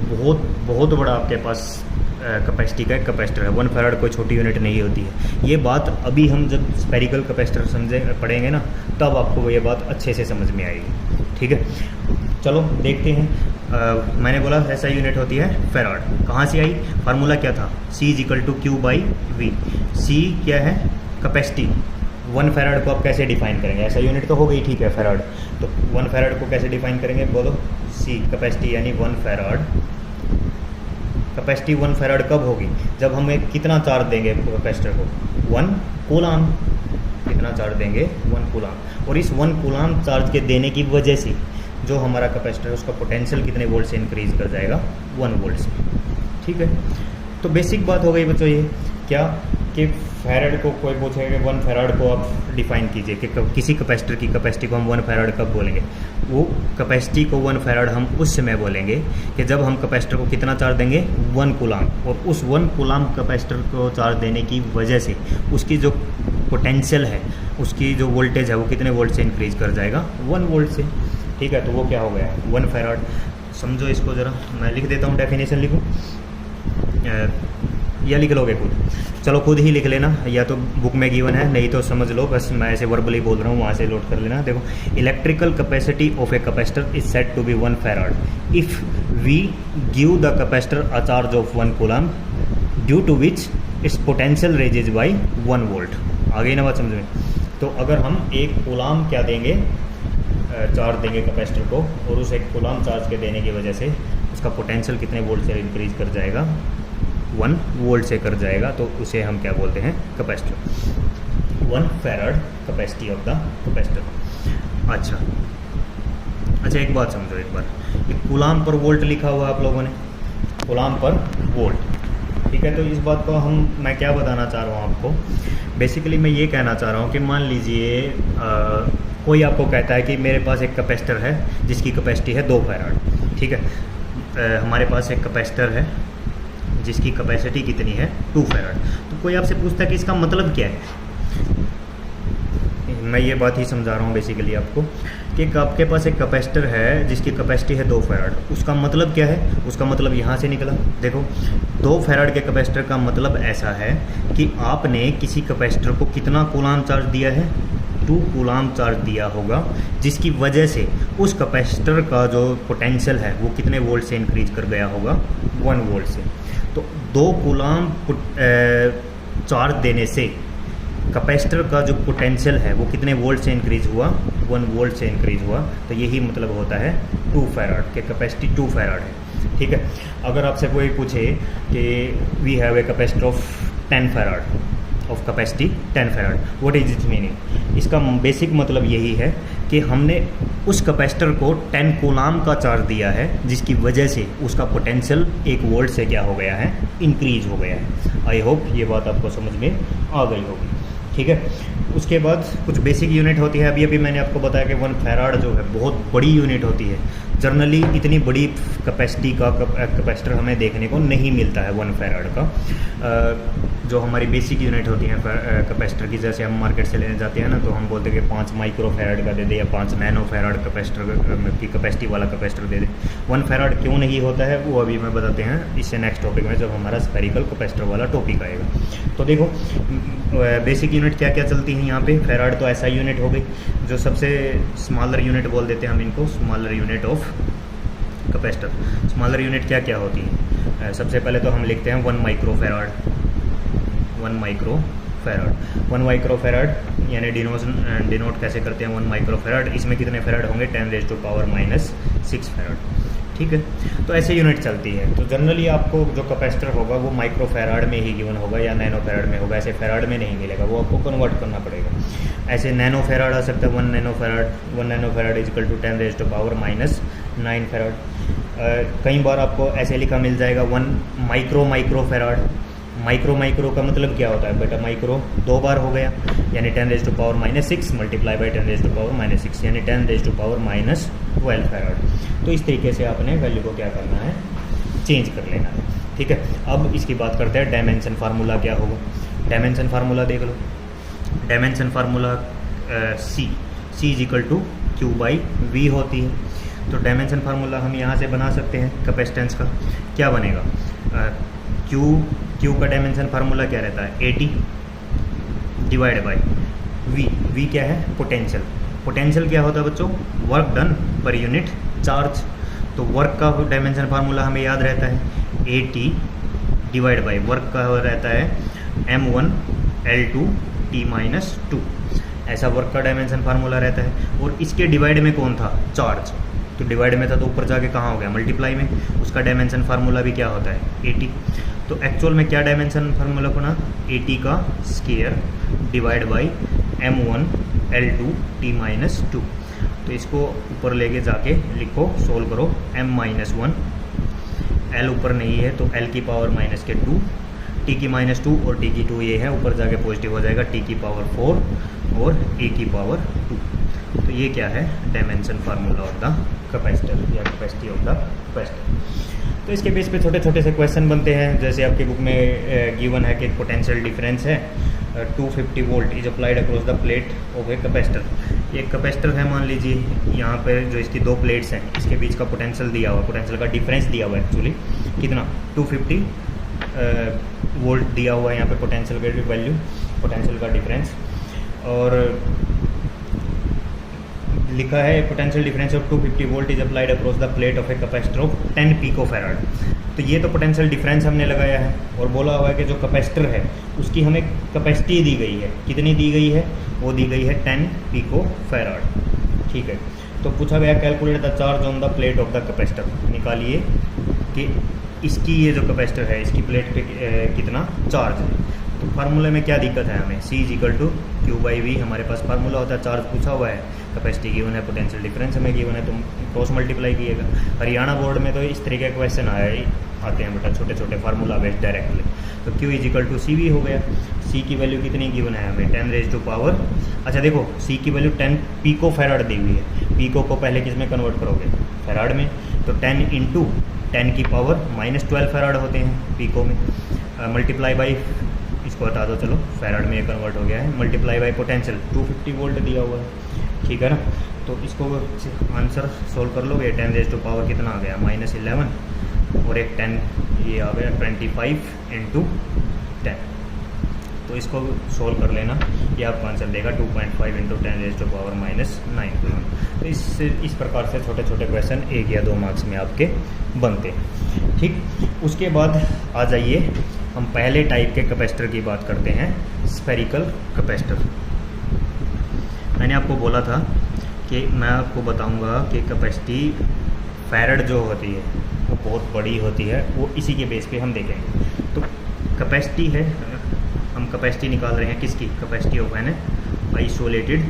बहुत बड़ा आपके पास कैपेसिटी का एक कैपेसिटर है। 1 फैराड कोई छोटी यूनिट नहीं होती है। ये बात अभी हम जब स्फेरिकल कैपेसिटर पढ़ेंगे ना, तब आपको ये बात अच्छे से समझ में आएगी। ठीक है, चलो देखते हैं। मैंने बोला SI यूनिट होती है फैराड। कहाँ से आई, फार्मूला क्या था, C = Q/V। C क्या है, कैपेसिटी। 1 फैराड को आप कैसे डिफाइन करेंगे, SI यूनिट तो हो गई, ठीक है, फैराड। तो 1 फैराड को कैसे डिफाइन करेंगे, बोलो, C कैपेसिटी यानी 1 फैराड। कैपेसिटी 1 फैराड कब होगी, जब हम एक कितना चार्ज देंगे कैपेसिटर को, 1 कूलाम। कितना चार्ज देंगे, 1 कूलाम। और इस 1 कूलाम चार्ज के देने की वजह से जो हमारा कैपेसिटर है उसका पोटेंशियल कितने वोल्ट से इंक्रीज कर जाएगा, 1 वोल्ट से। ठीक है, तो बेसिक बात हो गई बच्चों ये क्या कि फैराड को कोई पूछेगा कि 1 फैराड को आप डिफाइन कीजिए कि किसी कैपेसिटर की कैपेसिटी को हम 1 फैराड कब बोलेंगे। वो कैपेसिटी को 1 फैराड हम उस समय बोलेंगे कि जब हम कैपेसिटर को कितना चार्ज देंगे 1 कूलाम, और उस 1 कूलाम कैपेसिटर को चार्ज देने की वजह से उसकी जो पोटेंशियल है, उसकी जो वोल्टेज है वो कितने वोल्ट से इंक्रीज कर जाएगा 1 वोल्ट से। ठीक है, तो वो क्या हो गया 1 फैराड। समझो इसको ज़रा, मैं लिख देता हूँ, डेफिनेशन लिखूँ या लिख लोगे खुद? चलो खुद ही लिख लेना, या तो बुक में गिवन है, नहीं तो समझ लो, बस मैं ऐसे वर्बली बोल रहा हूँ, वहाँ से नोट कर लेना। देखो, electrical capacity of a capacitor is said to be 1 farad if we give the capacitor a charge of 1 coulomb due to which its potential raises by 1 volt. आ गई ना बात समझ में? तो अगर हम 1 कूलाम क्या देंगे, चार्ज देंगे कैपेसिटर को, और उस 1 कूलाम चार्ज के देने की वजह से उसका पोटेंशियल कितने वोल्ट से इंक्रीज कर जाएगा 1 वोल्ट से कर जाएगा, तो उसे हम क्या बोलते हैं capacitor. 1 farad capacity of the capacitor. अच्छा एक बात समझो एक बार, ये कूलाम पर वोल्ट लिखा हुआ है आप लोगों ने, कूलाम पर वोल्ट। ठीक है, तो इस बात को मैं क्या बताना चाह रहा हूँ आपको, बेसिकली मैं ये कहना चाह रहा हूँ कि मान लीजिए कोई आपको कहता है कि मेरे पास एक कैपेसिटर है जिसकी कैपेसिटी है 2 फैराड। ठीक है, हमारे पास एक कैपेसिटर है जिसकी कैपेसिटी कितनी है 2 फैराड। तो कोई आपसे पूछता है कि इसका मतलब क्या है, मैं ये बात ही समझा रहा हूँ बेसिकली आपको, कि आपके पास एक कैपेसिटर है जिसकी कैपेसिटी है 2 फैराड। उसका मतलब क्या है? उसका मतलब यहाँ से निकला। देखो, 2 फैराड के कैपेसिटर का मतलब ऐसा है कि आपने किसी कैपेसिटर को कितना कूलाम चार्ज दिया है, 2 कूलाम चार्ज दिया होगा, जिसकी वजह से उस कैपेसिटर का जो पोटेंशियल है वो कितने वोल्ट से इंक्रीज कर गया होगा 1 वोल्ट से। तो 2 कूलाम चार्ज देने से कैपेसिटर का जो पोटेंशियल है वो कितने वोल्ट से इंक्रीज हुआ 1 वोल्ट से इंक्रीज हुआ। तो यही मतलब होता है 2 फैराड के कैपेसिटी 2 फैराड है। ठीक है, अगर आपसे कोई पूछे कि we have a capacitor of 10 farad of capacity 10 farad, what is its meaning? इसका बेसिक मतलब यही है कि हमने उस कैपेसिटर को 10 कूलाम का चार्ज दिया है, जिसकी वजह से उसका पोटेंशियल 1 वोल्ट से क्या हो गया है, इंक्रीज हो गया है। आई होप ये बात आपको समझ में आ गई होगी। ठीक है, उसके बाद कुछ बेसिक यूनिट होती है। अभी मैंने आपको बताया कि 1 फैराड जो है बहुत बड़ी यूनिट होती है। जनरली इतनी बड़ी कैपेसिटी का कैपेसिटर हमें देखने को नहीं मिलता है 1 फैराड का। जो हमारी बेसिक यूनिट होती हैं कैपेसिटर की, जैसे हम मार्केट से लेने जाते हैं ना, तो हम बोलते हैं कि 5 माइक्रो फैराड का दे दे या 5 नैनो फैराड कैपेसिटर की कैपेसिटी वाला कैपेसिटर दे दे। 1 फैराड क्यों नहीं होता है वो अभी मैं बताते हैं इससे नेक्स्ट टॉपिक में, जब हमारा स्फेरिकल कैपेसिटर वाला टॉपिक आएगा। तो देखो, बेसिक यूनिट क्या क्या चलती हैं यहाँ पे। फैराड तो ऐसा यूनिट हो गई जो सबसे स्मॉलर यूनिट बोल देते हैं हम इनको, smaller unit of capacitor. Smaller unit क्या क्या होती है? सबसे पहले तो हम लिखते हैं 1 micro farad. 1 micro farad, 1 micro farad यानी डिनोट कैसे करते हैं 1 माइक्रो फैराड, इसमें कितने फैराड होंगे 10⁻⁻⁶ फैराड। ठीक है, तो ऐसे यूनिट चलती है। तो जनरली आपको जो कैपेसिटर होगा वो माइक्रो फैराड में ही गिवन होगा या नैनो फैराड में होगा, ऐसे फैराड में नहीं मिलेगा, वो आपको कन्वर्ट करना पड़ेगा। ऐसे नैनो फैराड आ सकता है, 1 nano farad is equal to 10⁻⁹ farad. कई बार आपको ऐसे लिखा मिल जाएगा 1 माइक्रो फैराड। माइक्रो का मतलब क्या होता है बेटा? माइक्रो 2 बार हो गया, यानी 10⁻⁻⁶ मल्टीप्लाई बाई 10⁻⁻⁶ यानी 10⁻⁻12 फैराड। तो इस तरीके से आपने वैल्यू को क्या करना है, चेंज कर लेना है। ठीक है, अब इसकी बात करते हैं डायमेंशन फार्मूला क्या होगा। डायमेंशन फार्मूला देख लो। Dimension formula C is equal to Q/V होती है। तो डायमेंशन फार्मूला हम यहाँ से बना सकते हैं कैपेसिटेंस का। क्या बनेगा? Q का डायमेंशन फार्मूला क्या रहता है? 80 डिवाइड बाई V क्या है? पोटेंशियल। पोटेंशियल क्या होता है बच्चों? Work done per unit charge. तो वर्क का डायमेंशन फार्मूला हमें याद रहता है 80 डिवाइड बाई वर्क का रहता है m1 L2 T-2। ऐसा वर्क का डायमेंशन फार्मूला रहता है। और इसके डिवाइड में कौन था? चार्ज। तो डिवाइड में था तो ऊपर जाके कहाँ हो गया? मल्टीप्लाई में। उसका डायमेंशन फार्मूला भी क्या होता है? 80। तो एक्चुअल में क्या डायमेंशन फार्मूला बना? 80 का square divide by m1 L2 T-2। तो इसको ऊपर लेके जाके लिखो, सोल्व करो। m-1 L ऊपर नहीं है तो L की पावर -2, T की -2 और T की 2 ये है, ऊपर जाके पॉजिटिव हो जाएगा, T की पावर 4 और A की पावर 2। तो ये क्या है, dimension formula of the capacitor या कैपेसिटी ऑफ द कैपेसिटर। तो इसके बेस पे छोटे छोटे से क्वेश्चन बनते हैं, जैसे आपके बुक में गिवन है कि पोटेंशियल डिफरेंस है 250 volt is applied across the plate of a capacitor. एक कैपेसिटर है, मान लीजिए यहाँ पे जो इसकी दो प्लेट्स हैं इसके बीच का पोटेंशियल दिया हुआ, पोटेंशियल का डिफरेंस दिया हुआ है एक्चुअली कितना 250 वोल्ट दिया हुआ है यहाँ पे पोटेंशियल का वैल्यू, पोटेंशियल का डिफरेंस, और लिखा है potential difference of 250 volt is applied across the plate of a capacitor of 10 picofarad. तो ये तो पोटेंशियल डिफरेंस हमने लगाया है और बोला हुआ है कि जो कैपेसिटर है उसकी हमें कैपेसिटी दी गई है, कितनी दी गई है, वो दी गई है 10 पिकोफैराड। ठीक है, तो पूछा गया calculate the charge on the plate of the capacitor. निकालिए कि इसकी ये जो कैपेसिटर है इसकी प्लेट पे कितना चार्ज है। तो फार्मूले में क्या दिक्कत है हमें, C = Q/V हमारे पास फार्मूला होता है, चार्ज पूछा हुआ है, कैपेसिटी गिवन है, पोटेंशियल डिफरेंस हमें गिवन है, तो क्रॉस मल्टीप्लाई कीजिएगा। हरियाणा बोर्ड में तो इस तरीके के क्वेश्चन आते हैं बेटा, छोटे छोटे फार्मूला बेस्ड डायरेक्टली। तो Q = CV हो गया। C की वैल्यू कितनी गिवन है हमें 10⁻⁴। अच्छा देखो C की वैल्यू 10 पिकोफैराड दी हुई है, पिको को पहले किस में कन्वर्ट करोगे, फैराड में, तो 10 × 10⁻⁻12 फैराड होते हैं पिको में, मल्टीप्लाई बाई, इसको बता दो चलो, फैराड में कन्वर्ट हो गया है, मल्टीप्लाई बाई पोटेंशियल 250 वोल्ट दिया हुआ है। ठीक है ना, तो इसको आंसर सोल्व कर लोगे, 10⁻⁴ कितना आ गया -11 और एक 10 ये आ गया 25 × 10। तो इसको सोल्व कर लेना, ये आपको आंसर देगा 2.5 × 10⁻⁻9। तो इस प्रकार से छोटे छोटे क्वेश्चन 1 या 2 मार्क्स में आपके बनते हैं। ठीक, उसके बाद आ जाइए हम पहले टाइप के कैपेसिटर की बात करते हैं, स्फेरिकल कैपेसिटर। मैंने आपको बोला था कि मैं आपको बताऊंगा कि कैपेसिटी फैराड जो होती है वो बहुत बड़ी होती है, वो इसी के बेस पे हम देखेंगे। तो कैपेसिटी है, हम कैपेसिटी निकाल रहे हैं किसकी, capacity of an isolated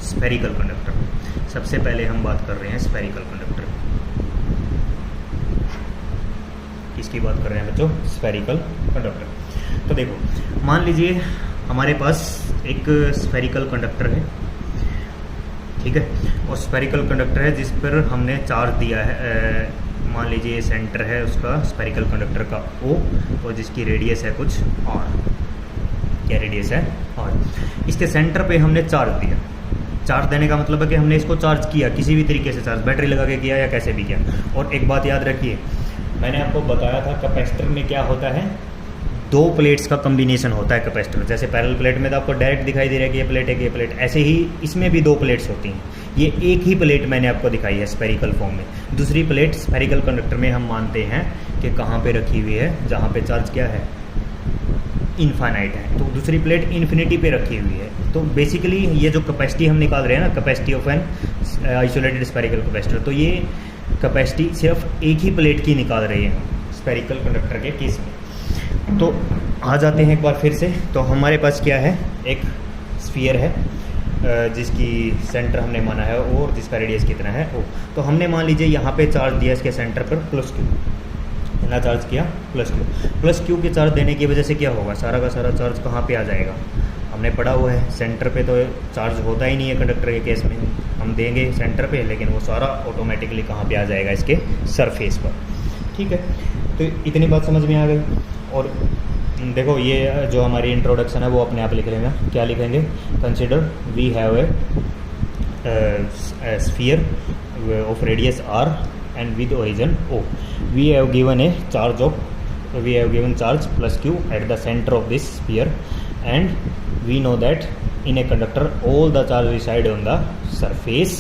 spherical conductor. सबसे पहले हम बात कर रहे हैं स्फेरिकल कंडक्टर, किसकी बात कर रहे हैं बच्चों, स्फेरिकल कंडक्टर। तो देखो मान लीजिए हमारे पास एक स्फेरिकल कंडक्टर है, ठीक है, और स्फेरिकल कंडक्टर है जिस पर हमने चार्ज दिया है, मान लीजिए सेंटर है उसका स्फेरिकल कंडक्टर का O और जिसकी रेडियस है कुछ R, क्या रेडियस है R। इसके सेंटर पे हमने चार्ज दिया, चार्ज देने का मतलब है कि हमने इसको चार्ज किया किसी भी तरीके से, चार्ज बैटरी लगा के किया या कैसे भी किया। और एक बात याद रखिए, मैंने आपको बताया था कैपेसिटर में क्या होता है, 2 प्लेट्स का कॉम्बिनेशन होता है कैपेसिटर। जैसे पैरेलल प्लेट में तो आपको डायरेक्ट दिखाई दे रहा है कि ये प्लेट है कि ये प्लेट, ऐसे ही इसमें भी 2 प्लेट्स होती हैं। ये एक ही प्लेट मैंने आपको दिखाई है स्फेरिकल फॉर्म में, दूसरी प्लेट स्फेरिकल कंडक्टर में हम मानते हैं कि कहाँ पे रखी हुई है, जहाँ पे चार्ज क्या है, इनफाइनाइट है, तो दूसरी प्लेट इन्फिनिटी पे रखी हुई है। तो बेसिकली ये जो कैपेसिटी हम निकाल रहे हैं ना, capacity of an isolated spherical capacitor, तो ये कैपेसिटी सिर्फ एक ही प्लेट की निकाल रहे हैं स्फेरिकल कंडक्टर के केस में। तो आ जाते हैं एक बार फिर से, तो हमारे पास क्या है, एक स्फीयर है जिसकी सेंटर हमने माना है और जिसका रेडियस कितना है O। तो हमने मान लीजिए यहाँ पे चार्ज दिया इसके सेंटर पर +Q, कितना चार्ज किया +Q के चार्ज देने की वजह से क्या होगा, सारा का सारा चार्ज कहाँ पे आ जाएगा, हमने पढ़ा हुआ है सेंटर पे तो चार्ज होता ही नहीं है कंडक्टर के केस में, हम देंगे सेंटर पे लेकिन वो सारा ऑटोमेटिकली कहाँ पे आ जाएगा, इसके सरफेस पर। ठीक है, तो इतनी बात समझ में आ गई। और देखो ये जो हमारी इंट्रोडक्शन है वो अपने आप लिख लेंगे, क्या लिखेंगे, consider we have a sphere of radius R and with origin O. We have given a charge of, we have given charge +Q at the center of this sphere, and we know that in a conductor all the charge reside on the surface,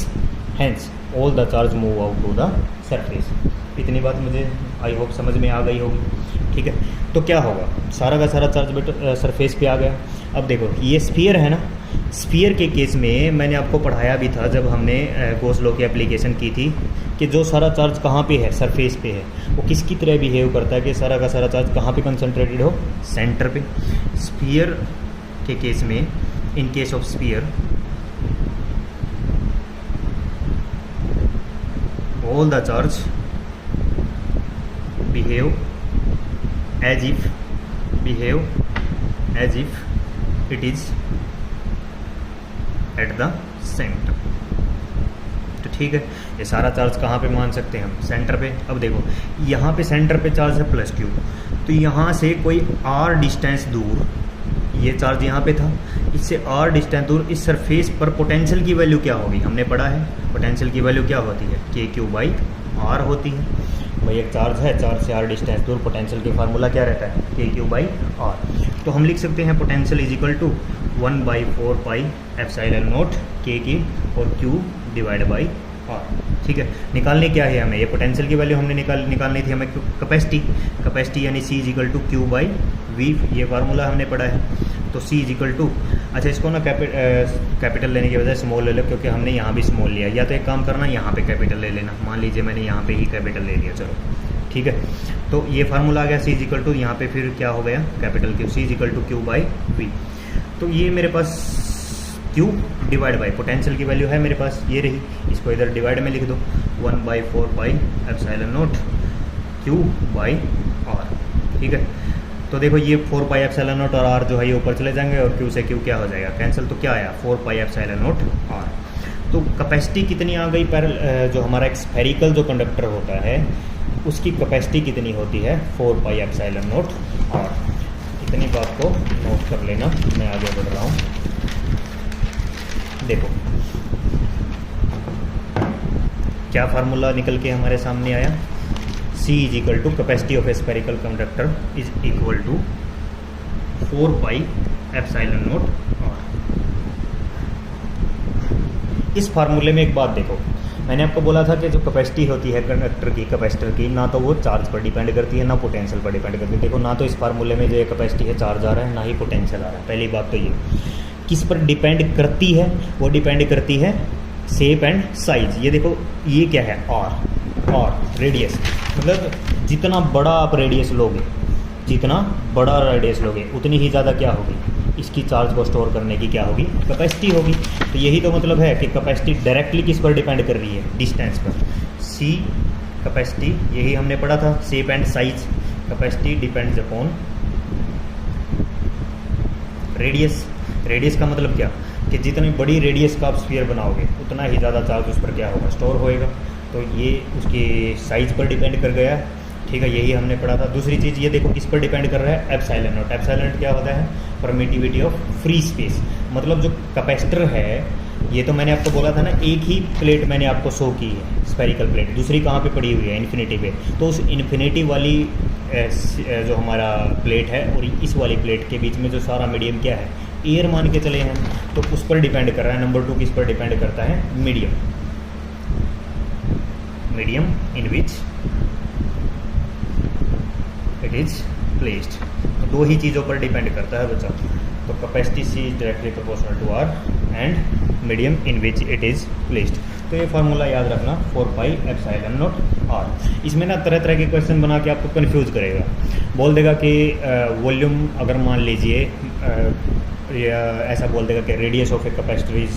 hence all the charge move out to the surface. इतनी बात मुझे I hope समझ में आ गई होगी। ठीक है, तो क्या होगा, सारा का सारा चार्ज बेटा सरफेस पे आ गया। अब देखो ये स्फीयर है ना, स्फीयर के केस में मैंने आपको पढ़ाया भी था जब हमने गॉस लॉ की एप्लीकेशन की थी कि जो सारा चार्ज कहाँ पे है, सरफेस पे है, वो किसकी तरह बिहेव करता है कि सारा का सारा चार्ज कहाँ पे कंसंट्रेटेड हो, सेंटर पे। स्फीयर के केस में, in case of sphere, all the charge behave as if it is at the centre. तो ठीक है, ये सारा चार्ज कहाँ पे मान सकते हैं हम? सेंटर पे। अब देखो यहाँ पे सेंटर पे चार्ज है प्लस क्यू, तो यहाँ से कोई r डिस्टेंस दूर ये चार्ज यहाँ पे था, इससे r डिस्टेंस दूर इस सरफेस पर पोटेंशियल की वैल्यू क्या होगी? हमने पढ़ा है पोटेंशियल की वैल्यू क्या होती है? KQ/R होती है। भाई एक चार्ज है, चार्ज से r डिस्टेंस दूर, पोटेंशियल की फार्मूला क्या रहता है? KQ/R। तो हम लिख सकते हैं potential is equal to 1/4 pi epsilon naught KQ और Q डिवाइड बाई R। ठीक है, निकालने क्या है हमें? ये पोटेंशियल की वैल्यू हमने निकालनी थी हमें कैपेसिटी यानी C is equal to Q/V, ये फार्मूला हमने पढ़ा है। तो C इज इक्वल टू, अच्छा इसको ना कैपिटल लेने की बजाय स्मॉल ले लो, क्योंकि हमने यहाँ भी स्मॉल लिया। या तो एक काम करना, यहाँ पे कैपिटल ले लेना। मान लीजिए मैंने यहाँ पे ही कैपिटल ले लिया, चलो ठीक है। तो ये फार्मूला आ गया C इज इक्वल टू, यहाँ पे फिर क्या हो गया? Capital Q, C is equal to Q/V। तो ये मेरे पास Q डिवाइड बाई पोटेंशियल की वैल्यू है मेरे पास, ये रही। इसको इधर डिवाइड में लिख दो, 1/4 पाई एप्सिलॉन नॉट Q/R। ठीक है, तो देखो ये 4 पाई एप्सिलॉन नॉट और R जो है ये ऊपर चले जाएंगे और Q से Q क्या हो जाएगा? कैंसिल। तो क्या आया? 4 पाई एप्सिलॉन नॉट R। तो कैपेसिटी कितनी आ गई? जो हमारा एक स्फेरिकल जो कंडक्टर होता है उसकी कैपेसिटी कितनी होती है? 4 पाई एप्सिलॉन नॉट R। इतनी बात को नोट कर लेना, मैं आगे बढ़ रहा हूँ। देखो क्या फार्मूला निकल के हमारे सामने आया? C is equal to capacity of a spherical conductor is equal to 4 pi epsilon naught R। इस फार्मूले में एक बात देखो, मैंने आपको बोला था कि जो कैपेसिटी होती है कंडक्टर की, कैपेसिटर की, ना तो वो चार्ज पर डिपेंड करती है ना पोटेंशियल पर डिपेंड करती है। देखो ना तो इस फार्मूले में जो कैपेसिटी है चार्ज आ रहा है, ना ही पोटेंशियल आ रहा है। पहली बात तो ये किस पर डिपेंड करती है? वो डिपेंड करती है शेप एंड साइज। ये देखो ये क्या है? R radius. मतलब जितना बड़ा आप रेडियस लोगे, जितना बड़ा रेडियस लोगे उतनी ही ज़्यादा क्या होगी? इसकी चार्ज को स्टोर करने की क्या होगी? कैपेसिटी होगी। तो यही तो मतलब है कि कैपेसिटी डायरेक्टली किस पर डिपेंड कर रही है? डिस्टेंस पर। C कैपेसिटी, यही हमने पढ़ा था, shape and size. Capacity depends upon radius. Radius का मतलब क्या? कि जितनी बड़ी रेडियस का आप स्फीयर बनाओगे उतना ही ज़्यादा चार्ज उस पर क्या होगा? स्टोर होएगा। तो ये उसकी साइज पर डिपेंड कर गया। ठीक है, यही हमने पढ़ा था। दूसरी चीज़ ये देखो किस पर डिपेंड कर रहा है? Epsilon not. एप्सिलॉन नॉट क्या होता है? Permittivity of free space. मतलब जो कैपेसिटर है, ये तो मैंने आपको बोला था ना, एक ही प्लेट मैंने आपको शो की है स्फेरिकल प्लेट, दूसरी कहाँ पे पड़ी हुई है? इन्फिनिटी पे। तो उस इन्फिनिटी वाली जो हमारा प्लेट है और इस वाली प्लेट के बीच में जो सारा मीडियम क्या है? एयर मान के चले हैं, तो उस पर डिपेंड कर रहा है। नंबर 2 किस पर डिपेंड करता है? Medium in which it is placed. तो दो ही चीज़ों पर डिपेंड करता है बच्चा। तो capacity C is directly proportional to R and medium in which it is placed. तो ये फार्मूला याद रखना, 4 पाई एप्सिलॉन नॉट R। इसमें ना तरह तरह के क्वेश्चन बना के आपको कंफ्यूज करेगा। बोल देगा कि वॉल्यूम, अगर मान लीजिए या ऐसा बोल देगा कि radius of a capacitor is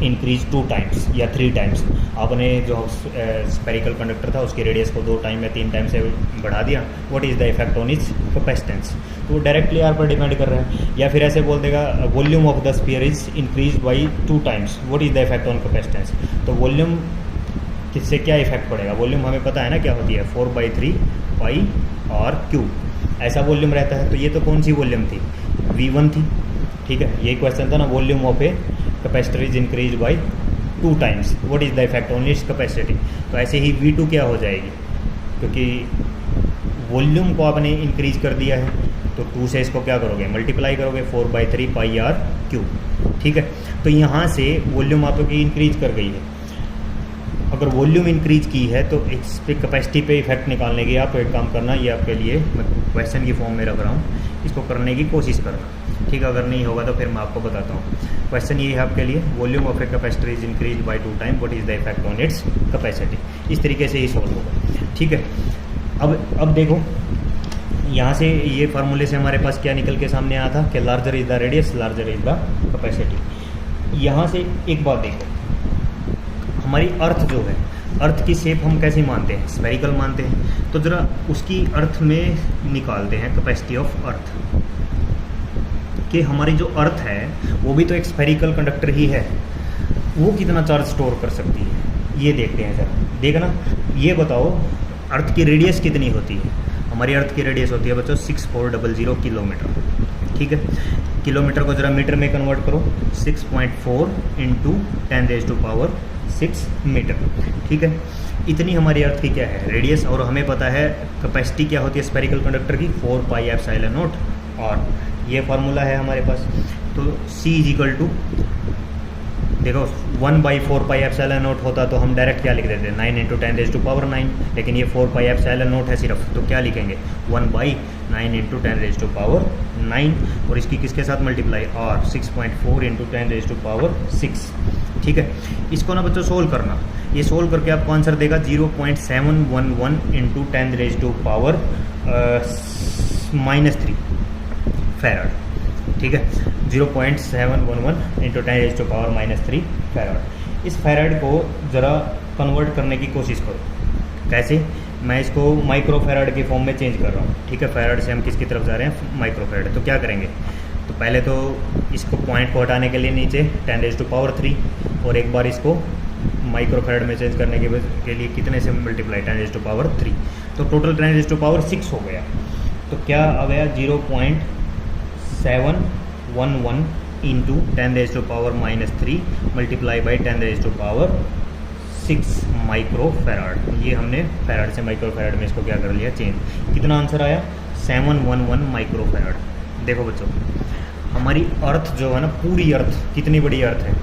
increase 2 times या 3 टाइम्स। आपने जो स्फेरिकल कंडक्टर था उसकी रेडियस को 2 टाइम या 3 टाइम से बढ़ा दिया। What is the effect on it's capacitance? तो वो डायरेक्टली R पर डिपेंड कर रहा है। या फिर ऐसे बोल देगा volume of the sphere is increase by 2 times. What is the effect on capacitance? तो वॉल्यूम किससे क्या इफेक्ट पड़ेगा? वॉल्यूम हमें पता है ना क्या होती है? 4/3 पाई R/Q ऐसा वॉल्यूम रहता है। तो ये तो कौन सी वॉल्यूम थी? V1 थी। ठीक है, यही क्वेश्चन था ना, volume of a capacitor is increase by 2 times. What is the effect on its capacity? तो ऐसे ही V2 क्या हो जाएगी? क्योंकि वॉल्यूम को आपने इंक्रीज कर दिया है तो 2 से इसको क्या करोगे? मल्टीप्लाई करोगे, 4/3 पाई R/Q। ठीक है, तो यहाँ से वॉल्यूम आपकी इंक्रीज कर गई है। अगर वॉल्यूम इंक्रीज की है तो इस पे कैपेसिटी पे इफेक्ट निकालने की आप एक काम करना, ये आपके लिए मैं क्वेश्चन की फॉर्म में रख रहा हूँ, इसको करने की कोशिश करना। ठीक है, अगर नहीं होगा तो फिर मैं आपको बताता हूँ। क्वेश्चन ये है आपके लिए, volume of a capacitor is increase by 2 time, what is the effect on its capacity? इस तरीके से ही सॉल्व होगा। ठीक है, अब देखो यहाँ से ये फार्मूले से हमारे पास क्या निकल के सामने आया था कि larger is the radius, larger is the capacity. यहाँ से एक बात देखो, हमारी अर्थ जो है, अर्थ की शेप हम कैसे मानते हैं? स्फेरिकल मानते हैं। तो ज़रा उसकी अर्थ में निकालते हैं कैपेसिटी ऑफ अर्थ कि हमारी जो अर्थ है वो भी तो एक स्फेरिकल कंडक्टर ही है, वो कितना चार्ज स्टोर कर सकती है ये देखते हैं ज़रा। देखना, ये बताओ अर्थ की रेडियस कितनी होती है। हमारी अर्थ की रेडियस होती है बच्चों 6400 किलोमीटर। ठीक है, किलोमीटर को ज़रा मीटर में कन्वर्ट करो, 6.4 इंटू 10⁻6 मीटर। ठीक है, इतनी हमारी अर्थ की क्या है रेडियस, और हमें पता है कैपेसिटी क्या होती है स्फेरिकल कंडक्टर की 4πε0। और ये फार्मूला है हमारे पास, तो C = देखो 1/4πε0 होता तो हम डायरेक्ट क्या लिख देते हैं 9 × 10⁻9, लेकिन ये 4πε0 है सिर्फ, तो क्या लिखेंगे 1/9 × 10⁻9, और इसकी किसके साथ मल्टीप्लाई और 6.4 × 10⁻6। ठीक है, इसको ना बच्चों सोल्व करना, ये सोल्व करके आपको आंसर देगा 0.711 × 10⁻³ फैराड। ठीक है, 0.711 × 10⁻³ फैराड। इस फैराड को ज़रा कन्वर्ट करने की कोशिश करो। कैसे? मैं इसको माइक्रो फैराड की फॉर्म में चेंज कर रहा हूँ। ठीक है, फैराड से हम किसकी तरफ जा रहे हैं माइक्रो फैराड। तो क्या करेंगे, तो पहले तो इसको पॉइंट को हटाने के लिए नीचे 10⁻3, और एक बार इसको माइक्रो फैराड में चेंज करने के लिए कितने से मल्टीप्लाई 10⁻3, तो टोटल 10⁻6 हो गया। तो क्या आ गया 0.711 × 10⁻³ मल्टीप्लाई बाई 10⁻6 माइक्रो फैराड। ये हमने फैराड से माइक्रो फैराड में इसको क्या कर लिया चेंज। कितना आंसर आया 711 माइक्रो फैराड। देखो बच्चों, हमारी अर्थ जो है ना, पूरी अर्थ कितनी बड़ी अर्थ है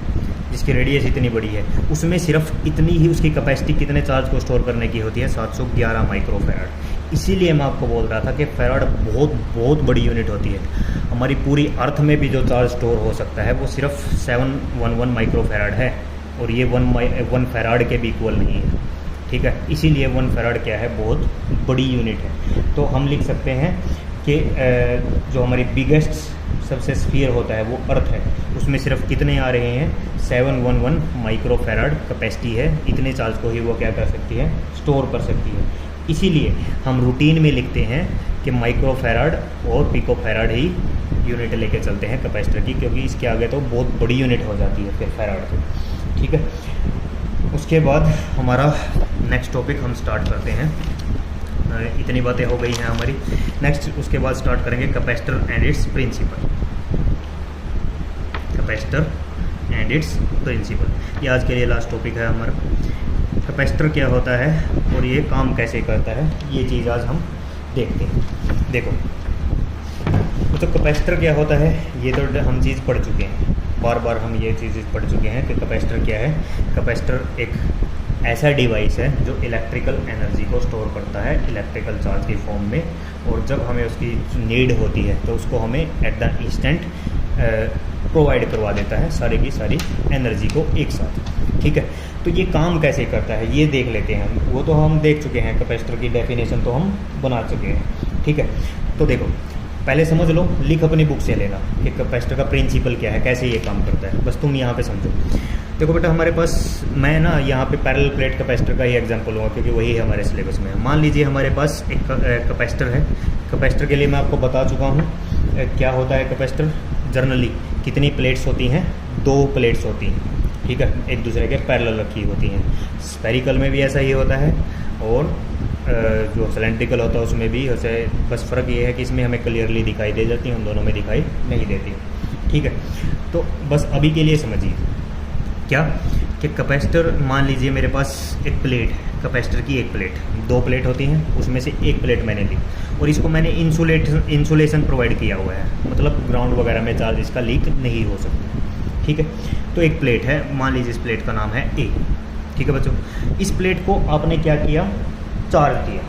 जिसकी रेडियस इतनी बड़ी है, उसमें सिर्फ इतनी ही उसकी कैपेसिटी कितने चार्ज को स्टोर करने की होती है 711 माइक्रो फैराड। इसीलिए मैं आपको बोल रहा था कि फैराड बहुत बड़ी यूनिट होती है। हमारी पूरी अर्थ में भी जो चार्ज स्टोर हो सकता है वो सिर्फ 711 माइक्रो फैराड है, और ये 1 फैराड के भी इक्वल नहीं है। ठीक है, इसीलिए 1 फैराड क्या है, बहुत बड़ी यूनिट है। तो हम लिख सकते हैं कि जो हमारी बिगेस्ट सबसे स्फीयर होता है वो अर्थ है, उसमें सिर्फ कितने आ रहे हैं 711 माइक्रो फैराड कैपेसिटी है। इतने चार्ज को ही वो क्या कर सकती है, स्टोर कर सकती है। इसीलिए हम रूटीन में लिखते हैं कि माइक्रो फैराड और पिको फैराड ही यूनिट लेके चलते हैं कैपेसिटर की, क्योंकि इसके आगे तो बहुत बड़ी यूनिट हो जाती है फिर फैराड की। ठीक है, उसके बाद हमारा नेक्स्ट टॉपिक हम स्टार्ट करते हैं। इतनी बातें हो गई हैं हमारी। नेक्स्ट उसके बाद स्टार्ट करेंगे capacitor and its principle. Capacitor and its principle, ये आज के लिए लास्ट टॉपिक है हमारा। कैपेसिटर क्या होता है और ये काम कैसे करता है, ये चीज़ आज हम देखते हैं। देखो तो कैपेसिटर क्या होता है, ये तो हम चीज़ पढ़ चुके हैं, बार बार हम ये चीज़ पढ़ चुके हैं कि कैपेसिटर क्या है। कैपेसिटर एक ऐसा डिवाइस है जो इलेक्ट्रिकल एनर्जी को स्टोर करता है इलेक्ट्रिकल चार्ज की फॉर्म में, और जब हमें उसकी नीड होती है तो उसको हमें एट द इंस्टेंट प्रोवाइड करवा देता है सारी की सारी एनर्जी को एक साथ। ठीक है, तो ये काम कैसे करता है ये देख लेते हैं। वो तो हम देख चुके हैं, कैपेसिटर की डेफिनेशन तो हम बना चुके हैं। ठीक है, तो देखो पहले समझ लो, लिख अपनी बुक से लेना कि कैपेसिटर का प्रिंसिपल क्या है, कैसे ये काम करता है, बस तुम यहाँ पे समझो। देखो बेटा, हमारे पास मैं ना यहाँ पे पैरेलल प्लेट कैपेसिटर का ही एग्जांपल लूँगा क्योंकि वही है हमारे सिलेबस में। मान लीजिए हमारे पास एक कैपेसिटर है। कैपेसिटर के लिए मैं आपको बता चुका हूँ क्या होता है कैपेसिटर। जनरली कितनी प्लेट्स होती हैं, 2 प्लेट्स होती हैं। ठीक है, एक दूसरे के पैरेलल रखी होती हैं। स्फेरिकल में भी ऐसा ही होता है, और जो सिलेंड्रिकल होता है उसमें भी वैसे, बस फ़र्क ये है कि इसमें हमें क्लियरली दिखाई दे जाती है, उन दोनों में दिखाई नहीं देती। ठीक है, तो बस अभी के लिए समझिए क्या कि कैपेसिटर, मान लीजिए मेरे पास एक प्लेट है, कैपेसिटर की एक प्लेट, 2 प्लेट होती हैं, उसमें से एक प्लेट मैंने ली और इसको मैंने इंसुलेशन प्रोवाइड किया हुआ है, मतलब ग्राउंड वगैरह में चार्ज इसका लीक नहीं हो सकता। ठीक है, तो एक प्लेट है, मान लीजिए इस प्लेट का नाम है ए। ठीक है बच्चों, इस प्लेट को आपने क्या किया, चार्ज दिया।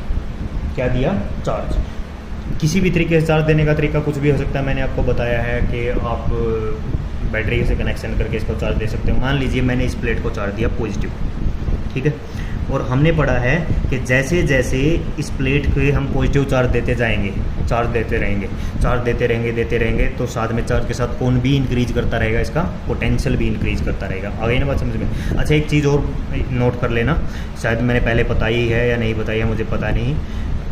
क्या दिया, चार्ज। किसी भी तरीके से चार्ज देने का तरीका कुछ भी हो सकता है। मैंने आपको बताया है कि आप बैटरी से कनेक्शन करके इसको चार्ज दे सकते हो। मान लीजिए मैंने इस प्लेट को चार्ज दिया पॉजिटिव। ठीक है, और हमने पढ़ा है कि जैसे जैसे इस प्लेट के हम पॉजिटिव चार्ज देते जाएंगे, चार्ज देते रहेंगे तो साथ में चार्ज के साथ कौन भी इंक्रीज करता रहेगा, इसका पोटेंशियल भी इंक्रीज करता रहेगा। आ गई ना बात समझ में। अच्छा, एक चीज़ और नोट कर लेना, शायद मैंने पहले बताई है या नहीं बताई है मुझे पता नहीं।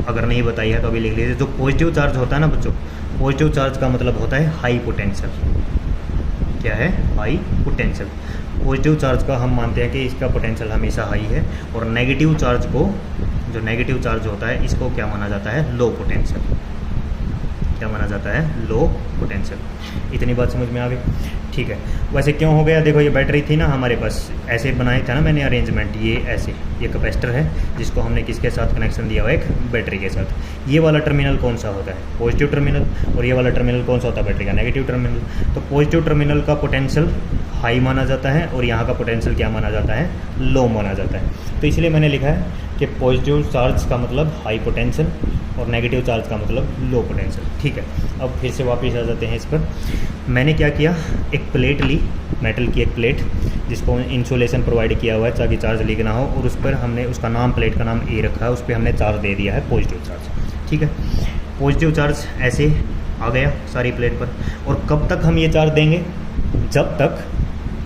अगर नहीं बताई है तो अभी लिख लीजिए। जो पॉजिटिव चार्ज होता है ना बच्चों, पॉजिटिव चार्ज का मतलब होता है हाई पोटेंशियल। क्या है? High potential. पॉजिटिव चार्ज का हम मानते हैं कि इसका पोटेंशियल हमेशा हाई है, और नेगेटिव चार्ज को, जो नेगेटिव चार्ज होता है इसको क्या माना जाता है? Low potential. क्या माना जाता है? Low potential. इतनी बात समझ में आ गई? ठीक है। वैसे क्यों हो गया? देखो ये बैटरी थी ना हमारे पास, ऐसे बनाया था ना मैंने अरेंजमेंट, ये ऐसे, ये कैपेसिटर है जिसको हमने किसके साथ कनेक्शन दिया हुआ है? एक बैटरी के साथ। ये वाला टर्मिनल कौन सा होता है? Positive terminal. और ये वाला टर्मिनल कौन सा होता है बैटरी का? Negative terminal. तो पॉजिटिव टर्मिनल का पोटेंशियल हाई माना जाता है, और यहाँ का पोटेंशियल क्या माना जाता है? लो माना जाता है। तो इसलिए मैंने लिखा है कि पॉजिटिव चार्ज का मतलब हाई पोटेंशियल और नेगेटिव चार्ज का मतलब लो पोटेंशियल। ठीक है। अब फिर से वापस आ जाते हैं इस पर। मैंने क्या किया, एक प्लेट ली, मेटल की एक प्लेट जिसको इंसुलेशन प्रोवाइड किया हुआ है ताकि चार्ज लीक ना हो, और उस पर हमने उसका नाम, प्लेट का नाम ए रखा है, उस पर हमने चार्ज दे दिया है पॉजिटिव चार्ज। ठीक है। पॉजिटिव चार्ज ऐसे आ गया सारी प्लेट पर। और कब तक हम ये चार्ज देंगे? जब तक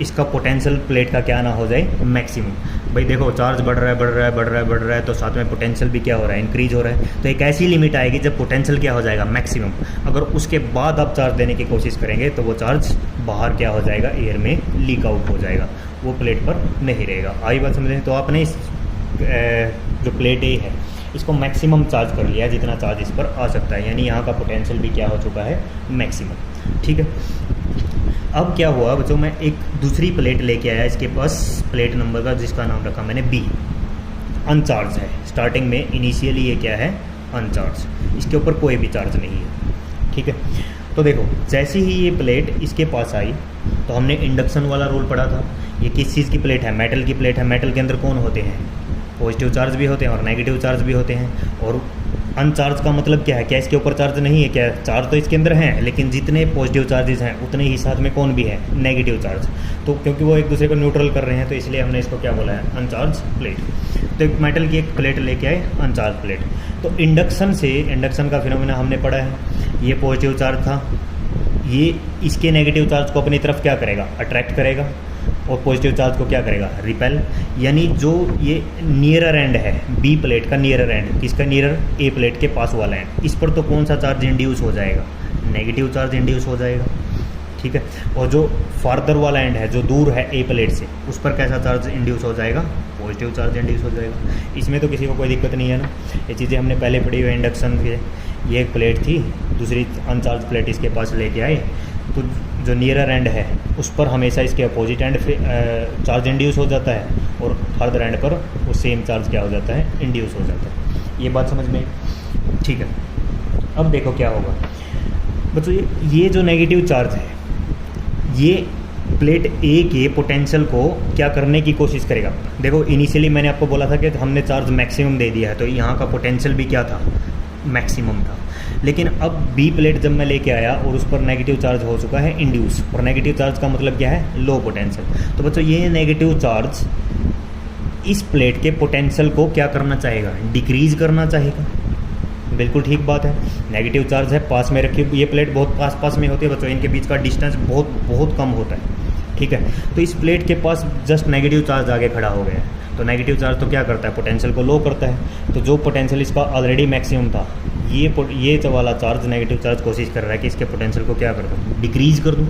इसका पोटेंशियल प्लेट का क्या ना हो जाए? मैक्सिमम। भाई देखो चार्ज बढ़ रहा है बढ़ रहा है बढ़ रहा है बढ़ रहा है, तो साथ में पोटेंशियल भी क्या हो रहा है? इंक्रीज हो रहा है। तो एक ऐसी लिमिट आएगी जब पोटेंशियल क्या हो जाएगा? मैक्सिमम। अगर उसके बाद आप चार्ज देने की कोशिश करेंगे तो वो चार्ज बाहर क्या हो जाएगा? एयर में लीक आउट हो जाएगा, वो प्लेट पर नहीं रहेगा। आई बात समझें? तो आपने इस जो प्लेट ए है इसको मैक्सिमम चार्ज कर लिया, जितना चार्ज इस पर आ सकता है, यानी यहाँ का पोटेंशियल भी क्या हो चुका है? मैक्सिमम। ठीक है। अब क्या हुआ बच्चों, मैं एक दूसरी प्लेट लेके आया इसके पास, प्लेट नंबर का जिसका नाम रखा मैंने बी। अनचार्ज है स्टार्टिंग में, इनिशियली ये क्या है? अनचार्ज। इसके ऊपर कोई भी चार्ज नहीं है। ठीक है। तो देखो जैसे ही ये प्लेट इसके पास आई तो हमने इंडक्शन वाला रूल पढ़ा था। ये किस चीज़ की प्लेट है? मेटल की प्लेट है। मेटल के अंदर कौन होते हैं? पॉजिटिव चार्ज भी होते हैं और नेगेटिव चार्ज भी होते हैं। और अनचार्ज का मतलब क्या है? क्या इसके ऊपर चार्ज नहीं है? क्या चार्ज तो इसके अंदर हैं, लेकिन जितने पॉजिटिव चार्जेस हैं उतने ही साथ में कौन भी है? Negative charge. तो क्योंकि वो एक दूसरे को न्यूट्रल कर रहे हैं तो इसलिए हमने इसको क्या बोला है? अनचार्ज प्लेट। तो एक मेटल की एक प्लेट लेके आए, अनचार्ज प्लेट। तो इंडक्शन का फिनोमेना हमने पढ़ा है। ये पॉजिटिव चार्ज था, ये इसके नेगेटिव चार्ज को अपनी तरफ क्या करेगा? अट्रैक्ट करेगा, और पॉजिटिव चार्ज को क्या करेगा? रिपेल। यानी जो ये नियरर एंड है, बी प्लेट का नियरर एंड, किसका नियरर? ए प्लेट के पास वाला एंड, इस पर तो कौन सा चार्ज इंड्यूस हो जाएगा? नेगेटिव चार्ज इंड्यूस हो जाएगा। ठीक है। और जो फार्दर वाला एंड है, जो दूर है ए प्लेट से, उस पर कैसा चार्ज इंड्यूस हो जाएगा? पॉजिटिव चार्ज इंड्यूस हो जाएगा। इसमें तो किसी को कोई दिक्कत नहीं है ना, ये चीज़ें हमने पहले पढ़ी हुई इंडक्शन के। ये एक प्लेट थी, दूसरी अनचार्ज प्लेट इसके पास लेके आए, तो जो नियरर एंड है उस पर हमेशा इसके अपोजिट एंड चार्ज इंड्यूस हो जाता है, और फर्दर एंड पर वो सेम चार्ज क्या हो जाता है? इंड्यूस हो जाता है। ये बात समझ में? ठीक है। अब देखो क्या होगा बच्चों, ये जो नेगेटिव चार्ज है ये प्लेट ए के पोटेंशियल को क्या करने की कोशिश करेगा? देखो इनिशियली मैंने आपको बोला था कि हमने चार्ज मैक्सिमम दे दिया है, तो यहाँ का पोटेंशियल भी क्या था? मैक्सिमम था। लेकिन अब बी प्लेट जब मैं लेके आया और उस पर नेगेटिव चार्ज हो चुका है इंड्यूस, और नेगेटिव चार्ज का मतलब क्या है? Low potential. तो बच्चों ये नेगेटिव चार्ज इस प्लेट के पोटेंशियल को क्या करना चाहेगा? डिक्रीज करना चाहेगा। बिल्कुल ठीक बात है। नेगेटिव चार्ज है, पास में रखी, ये प्लेट बहुत पास में होती है बच्चों, इनके बीच का डिस्टेंस बहुत कम होता है। ठीक है। तो इस प्लेट के पास जस्ट नेगेटिव चार्ज आगे खड़ा हो गया है, तो नेगेटिव चार्ज तो क्या करता है? पोटेंशियल को लो करता है। तो जो पोटेंशियल इसका ऑलरेडी मैक्सिमम था, ये वाला चार्ज, नेगेटिव चार्ज कोशिश कर रहा है कि इसके पोटेंशियल को क्या कर दूँ? डिक्रीज कर दूँ।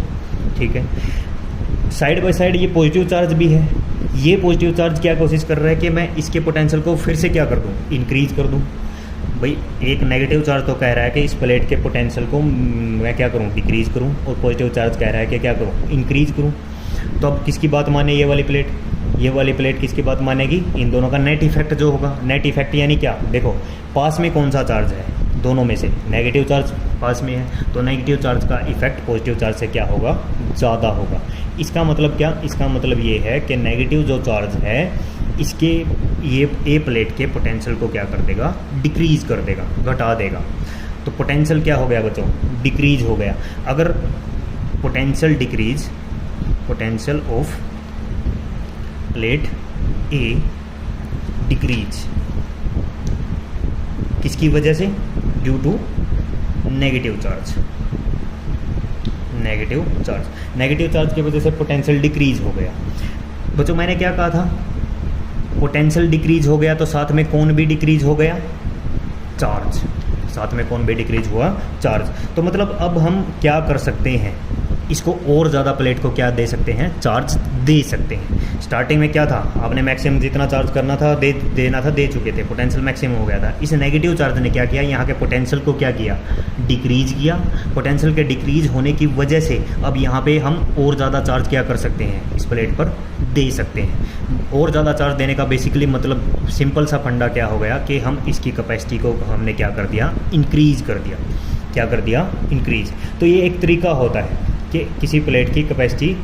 ठीक है। साइड बाय साइड ये पॉजिटिव चार्ज भी है, ये पॉजिटिव चार्ज क्या कोशिश कर रहा है कि मैं इसके पोटेंशियल को फिर से क्या कर दूँ? इंक्रीज कर दूँ। भाई एक नेगेटिव चार्ज तो कह रहा है कि इस प्लेट के पोटेंशियल को मैं क्या करूँ? डिक्रीज करूँ, और पॉजिटिव चार्ज कह रहा है कि क्या करूँ? इंक्रीज करूँ। तो अब किसकी बात माने? ये वाली प्लेट। ये वाली प्लेट किसकी बात मानेगी? इन दोनों का नेट इफेक्ट जो होगा। नेट इफेक्ट यानी क्या? देखो पास में कौन सा चार्ज है? दोनों में से नेगेटिव चार्ज पास में है, तो नेगेटिव चार्ज का इफेक्ट पॉजिटिव चार्ज से क्या होगा? ज़्यादा होगा। इसका मतलब क्या? इसका मतलब ये है कि नेगेटिव जो चार्ज है इसके ये ए प्लेट के पोटेंशियल को क्या कर देगा? डिक्रीज कर देगा, घटा देगा। तो पोटेंशियल क्या हो गया बच्चों? डिक्रीज हो गया। अगर potential decrease, potential of plate A decrease, किसकी वजह से? Due to negative charge. Negative charge, negative charge की वजह से पोटेंशियल डिक्रीज हो गया। बच्चों मैंने क्या कहा था? पोटेंशियल डिक्रीज हो गया तो साथ में कौन भी डिक्रीज हो गया? चार्ज, साथ में कौन भी डिक्रीज हुआ, चार्ज। तो मतलब अब हम क्या कर सकते हैं, इसको और ज़्यादा प्लेट को क्या दे सकते हैं, चार्ज दे सकते हैं। स्टार्टिंग में क्या था, आपने मैक्सिमम जितना चार्ज करना था देना था दे चुके थे, पोटेंशियल मैक्सिमम हो गया था। इस नेगेटिव चार्ज ने क्या किया, यहाँ के पोटेंशियल को क्या किया, डिक्रीज किया। पोटेंशियल के डिक्रीज होने की वजह से अब यहाँ पे हम और ज़्यादा चार्ज क्या कर सकते हैं, इस प्लेट पर दे सकते हैं। और ज़्यादा चार्ज देने का बेसिकली मतलब सिंपल सा फंडा क्या हो गया कि हम इसकी कैपेसिटी को हमने क्या कर दिया, इंक्रीज़ कर दिया। क्या कर दिया, इंक्रीज़। तो ये एक तरीका होता है कि किसी प्लेट की कैपेसिटी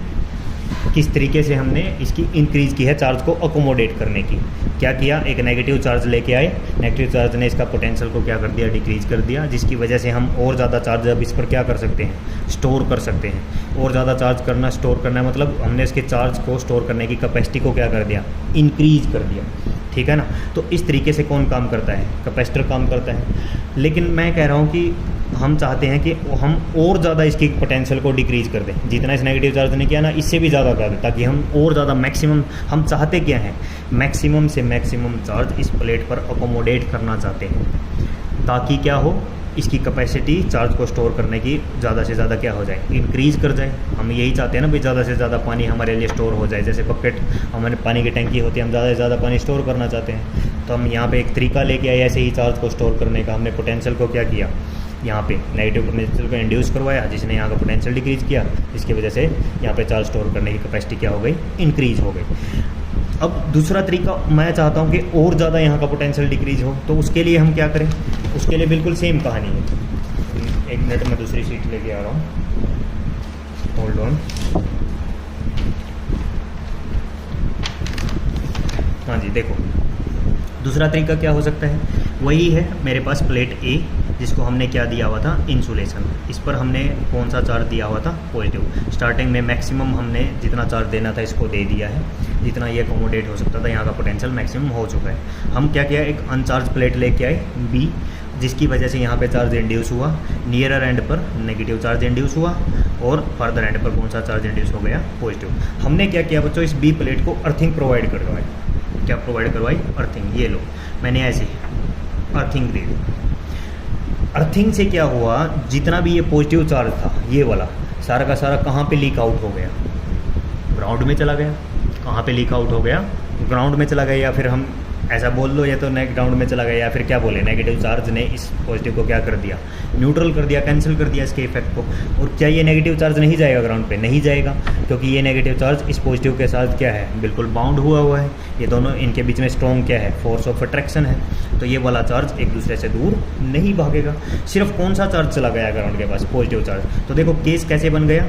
किस तरीके से हमने इसकी इंक्रीज़ की है, चार्ज को अकोमोडेट करने की। क्या किया, एक नेगेटिव चार्ज लेके आए, नेगेटिव चार्ज ने इसका पोटेंशियल को क्या कर दिया, डिक्रीज़ कर दिया, जिसकी वजह से हम और ज़्यादा चार्ज अब इस पर क्या कर सकते हैं, स्टोर कर सकते हैं। और ज़्यादा चार्ज करना, स्टोर करना मतलब हमने इसके चार्ज को स्टोर करने की कैपेसिटी को क्या कर दिया, इंक्रीज़ कर दिया। ठीक है ना। तो इस तरीके से कौन काम करता है, कैपेसिटर काम करता है। लेकिन मैं कह रहा हूँ कि हम चाहते हैं कि हम और ज़्यादा इसकी पोटेंशियल को डिक्रीज़ कर दें, जितना इस नेगेटिव चार्ज ने किया ना, इससे भी ज़्यादा कर दें, ताकि हम और ज़्यादा मैक्सिमम, हम चाहते क्या हैं, मैक्सिमम से मैक्सिमम चार्ज इस प्लेट पर अकोमोडेट करना चाहते हैं, ताकि क्या हो, इसकी कैपेसिटी चार्ज को स्टोर करने की ज़्यादा से ज़्यादा क्या हो जाए, इंक्रीज़ कर जाए। हम यही चाहते हैं ना भाई, ज़्यादा से ज़्यादा पानी हमारे लिए स्टोर हो जाए। जैसे बकेट हमारे पानी की टंकी होती है, हम ज़्यादा से ज़्यादा पानी स्टोर करना चाहते हैं, तो हम यहाँ पे एक तरीका लेके आए ऐसे ही चार्ज को स्टोर करने का। हमने पोटेंशियल को क्या किया, यहाँ पे नेगेटिव पोटेंशियल को इंड्यूस करवाया, जिसने यहाँ का पोटेंशियल डिक्रीज़ किया, इसकी वजह से यहाँ पे चार्ज स्टोर करने की कैपेसिटी क्या हो गई, इंक्रीज़ हो गई। अब दूसरा तरीका मैं चाहता हूँ कि और ज़्यादा यहाँ का पोटेंशियल डिक्रीज़ हो, तो उसके लिए हम क्या करें, उसके लिए बिल्कुल सेम कहानी है। एक मिनट में दूसरी शीट लेके आ रहा हूँ, होल्ड ऑन। हाँ जी, देखो दूसरा तरीका क्या हो सकता है, वही है मेरे पास प्लेट ए, जिसको हमने क्या दिया हुआ था, इंसुलेशन। इस पर हमने कौन सा चार्ज दिया हुआ था, पॉजिटिव। स्टार्टिंग में मैक्सिमम हमने जितना चार्ज देना था इसको दे दिया है, जितना ये अकोमोडेट हो सकता था, यहाँ का पोटेंशियल मैक्सिमम हो चुका है। हम क्या किया, एक अनचार्ज प्लेट लेके आए बी, जिसकी वजह से यहाँ पे चार्ज इंड्यूस हुआ, नियरर एंड पर नेगेटिव चार्ज इंड्यूस हुआ और फर्दर एंड पर कौन सा चार्ज इंड्यूस हो गया, पॉजिटिव। हमने क्या किया बच्चों, इस बी प्लेट को अर्थिंग प्रोवाइड करवाई। क्या प्रोवाइड करवाई, अर्थिंग। ये लो मैंने ऐसे अर्थिंग दे दी। अर्थिंग से क्या हुआ, जितना भी ये पॉजिटिव चार्ज था ये वाला, सारा का सारा कहाँ पे लीक आउट हो गया, ग्राउंड में चला गया। कहाँ पे लीक आउट हो गया, ग्राउंड में चला गया, या फिर हम ऐसा बोल लो, या तो ग्राउंड में चला गया, या फिर क्या बोले, नेगेटिव चार्ज ने इस पॉजिटिव को क्या कर दिया, न्यूट्रल कर दिया, कैंसिल कर दिया इसके इफेक्ट को। और क्या ये नेगेटिव चार्ज नहीं जाएगा ग्राउंड पे, नहीं जाएगा, क्योंकि ये नेगेटिव चार्ज इस पॉजिटिव के साथ क्या है, बिल्कुल बाउंड हुआ है। ये दोनों, इनके बीच में स्ट्रॉन्ग क्या है, फोर्स ऑफ अट्रैक्शन है। तो ये वाला चार्ज एक दूसरे से दूर नहीं भागेगा। सिर्फ कौन सा चार्ज चला गया ग्राउंड के पास, पॉजिटिव चार्ज। तो देखो केस कैसे बन गया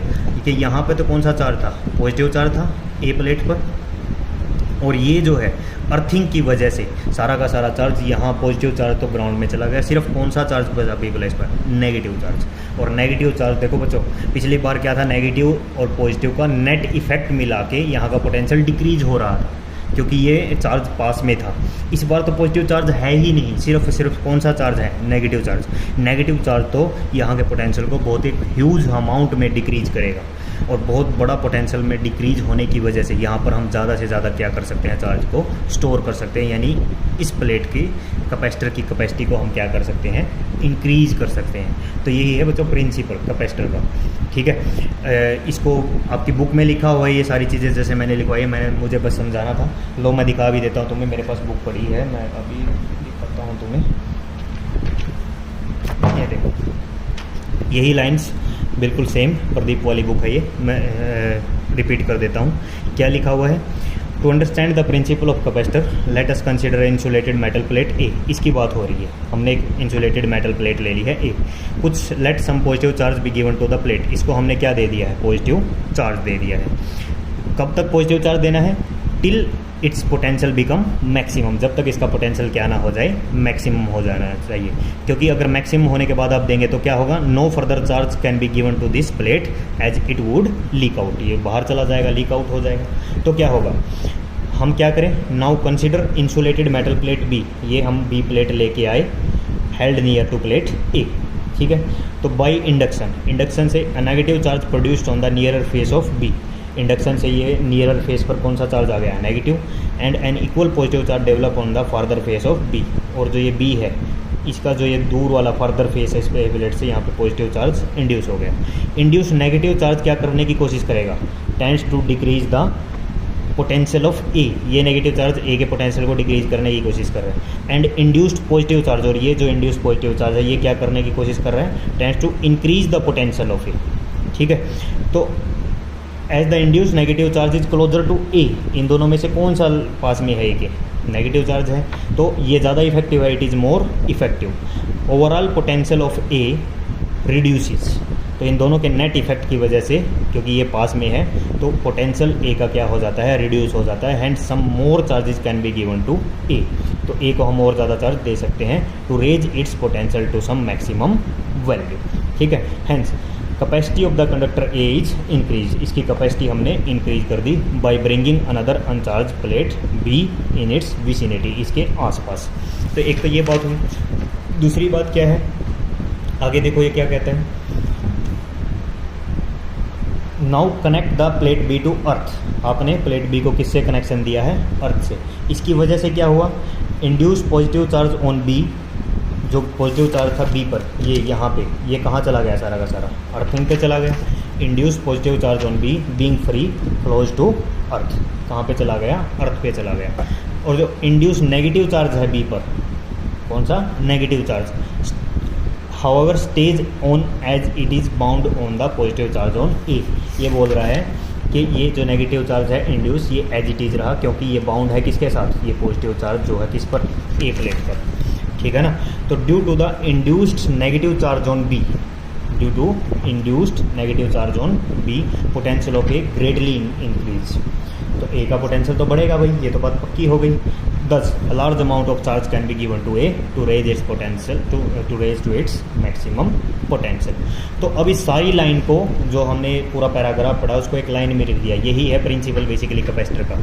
कि यहाँ पे तो कौन सा चार्ज था, पॉजिटिव चार्ज था ए प्लेट पर, और ये जो है अर्थिंग की वजह से सारा का सारा चार्ज, यहाँ पॉजिटिव चार्ज तो ग्राउंड में चला गया। सिर्फ कौन सा चार्ज बचा बी प्लेस पर, नेगेटिव चार्ज। और नेगेटिव चार्ज देखो बच्चों, पिछली बार क्या था, नेगेटिव और पॉजिटिव का नेट इफेक्ट मिला के यहाँ का पोटेंशियल डिक्रीज हो रहा था, क्योंकि ये चार्ज पास में था। इस बार तो पॉजिटिव चार्ज है ही नहीं, सिर्फ कौन सा चार्ज है, नेगेटिव चार्ज। नेगेटिव चार्ज तो यहाँ के पोटेंशियल को बहुत एक ह्यूज अमाउंट में डिक्रीज करेगा, और बहुत बड़ा पोटेंशियल में डिक्रीज होने की वजह से यहाँ पर हम ज़्यादा से ज़्यादा क्या कर सकते हैं, चार्ज को स्टोर कर सकते हैं। यानी इस प्लेट की कैपेसिटर की कैपेसिटी को हम क्या कर सकते हैं, इंक्रीज़ कर सकते हैं। तो यही है बच्चों प्रिंसिपल कैपेसिटर का। ठीक है, इसको आपकी बुक में लिखा हुआ है, ये सारी चीज़ें जैसे मैंने लिखवाई है, मुझे बस समझाना था। लो मैं दिखा भी देता हूँ तुम्हें, मेरे पास बुक पड़ी है, मैं अभी दिखाता हूँ तुम्हें। ये देखो, यही लाइंस बिल्कुल सेम प्रदीप वाली बुक है ये, मैं रिपीट कर देता हूँ। क्या लिखा हुआ है, to understand the principle of capacitor let us consider insulated metal plate A. इसकी बात हो रही है, हमने एक इंसुलेटेड मेटल प्लेट ले ली है ए। कुछ let some positive charge be given to the plate. इसको हमने क्या दे दिया है, पॉजिटिव चार्ज दे दिया है। कब तक पॉजिटिव चार्ज देना है, till it's potential become maximum, जब तक इसका पोटेंशियल क्या ना हो जाए, मैक्सिमम हो जाना चाहिए। क्योंकि अगर मैक्सिमम होने के बाद आप देंगे तो क्या होगा, no further charge can be given to this plate as it would leak out. ये बाहर चला जाएगा, लीक आउट हो जाएगा। तो क्या होगा, हम क्या करें, now consider insulated metal plate B. ये हम बी प्लेट लेके आए, held near to plate A. ठीक है, तो बाई इंडक्शन से negative charge produced on the nearer face of B. Induction से ये नियरर फेस पर कौन सा चार्ज आ गया, negative, and an equal positive charge develop on the farther face of B. और जो ये बी है, इसका जो ये दूर वाला फर्दर फेस है इस पे प्लेट से यहाँ पे पॉजिटिव चार्ज इंड्यूस हो गया। इंड्यूस नेगेटिव चार्ज क्या करने की कोशिश करेगा, tends to decrease the potential of A, ये नेगेटिव चार्ज ए के पोटेंशियल को डिक्रीज करने की कोशिश कर रहे हैं। एंड इंड्यूस्ड पॉजिटिव चार्ज, और ये जो इंड्यूस्ड पॉजिटिव चार्ज है ये क्या करने की कोशिश कर रहे हैं, tends to increase the potential of A. ठीक है, तो as the induced negative charge is closer to A, इन दोनों में से कौन सा पास में है, ए के नेगेटिव चार्ज है, तो ये ज़्यादा इफेक्टिव है, it is more effective. Overall potential of A reduces, तो इन दोनों के नेट इफेक्ट की वजह से, क्योंकि ये पास में है, तो पोटेंशियल ए का क्या हो जाता है, रिड्यूस हो जाता है। Hence some more charges can be given to A, तो ए को हम और ज़्यादा चार्ज दे सकते हैं to raise its potential to some maximum value. ठीक है, hence capacity of the conductor A is increase, इसकी कैपेसिटी हमने इंक्रीज कर दी by bringing another uncharge plate B in its vicinity, इसके आसपास। तो एक तो ये बात हुई। दूसरी बात क्या है, आगे देखो ये क्या कहते हैं, now connect the plate B to earth, आपने प्लेट बी को किससे कनेक्शन दिया है, अर्थ से। इसकी वजह से क्या हुआ, induce positive charge on B, जो पॉजिटिव चार्ज था बी पर, ये यहाँ पे, ये कहाँ चला गया, सारा का सारा अर्थिंग पे चला गया। Induce positive charge on B being free close to earth, कहाँ पे चला गया, अर्थ पे चला गया। और जो इंड्यूस नेगेटिव चार्ज है बी पर, कौन सा, negative charge, however stays on as it is bound on the positive charge on A, ये बोल रहा है कि ये जो नेगेटिव चार्ज है इंड्यूस, ये एज इट इज़ रहा, क्योंकि ये बाउंड है किसके साथ, ये पॉजिटिव चार्ज जो है किस पर, ए प्लेट पर। ठीक है ना, तो due to the induced negative charge on B, due to induced negative charge on B, potential of A greatly increase, तो ए का पोटेंशियल तो बढ़ेगा भाई, ये तो बात पक्की हो गई। Thus, a large amount of charge can be given to A to raise its potential to raise to its maximum potential। तो अब इस सारी लाइन को, जो हमने पूरा पैराग्राफ पढ़ा, उसको एक लाइन में लिख दिया। यही है प्रिंसिपल बेसिकली कैपेसिटर का।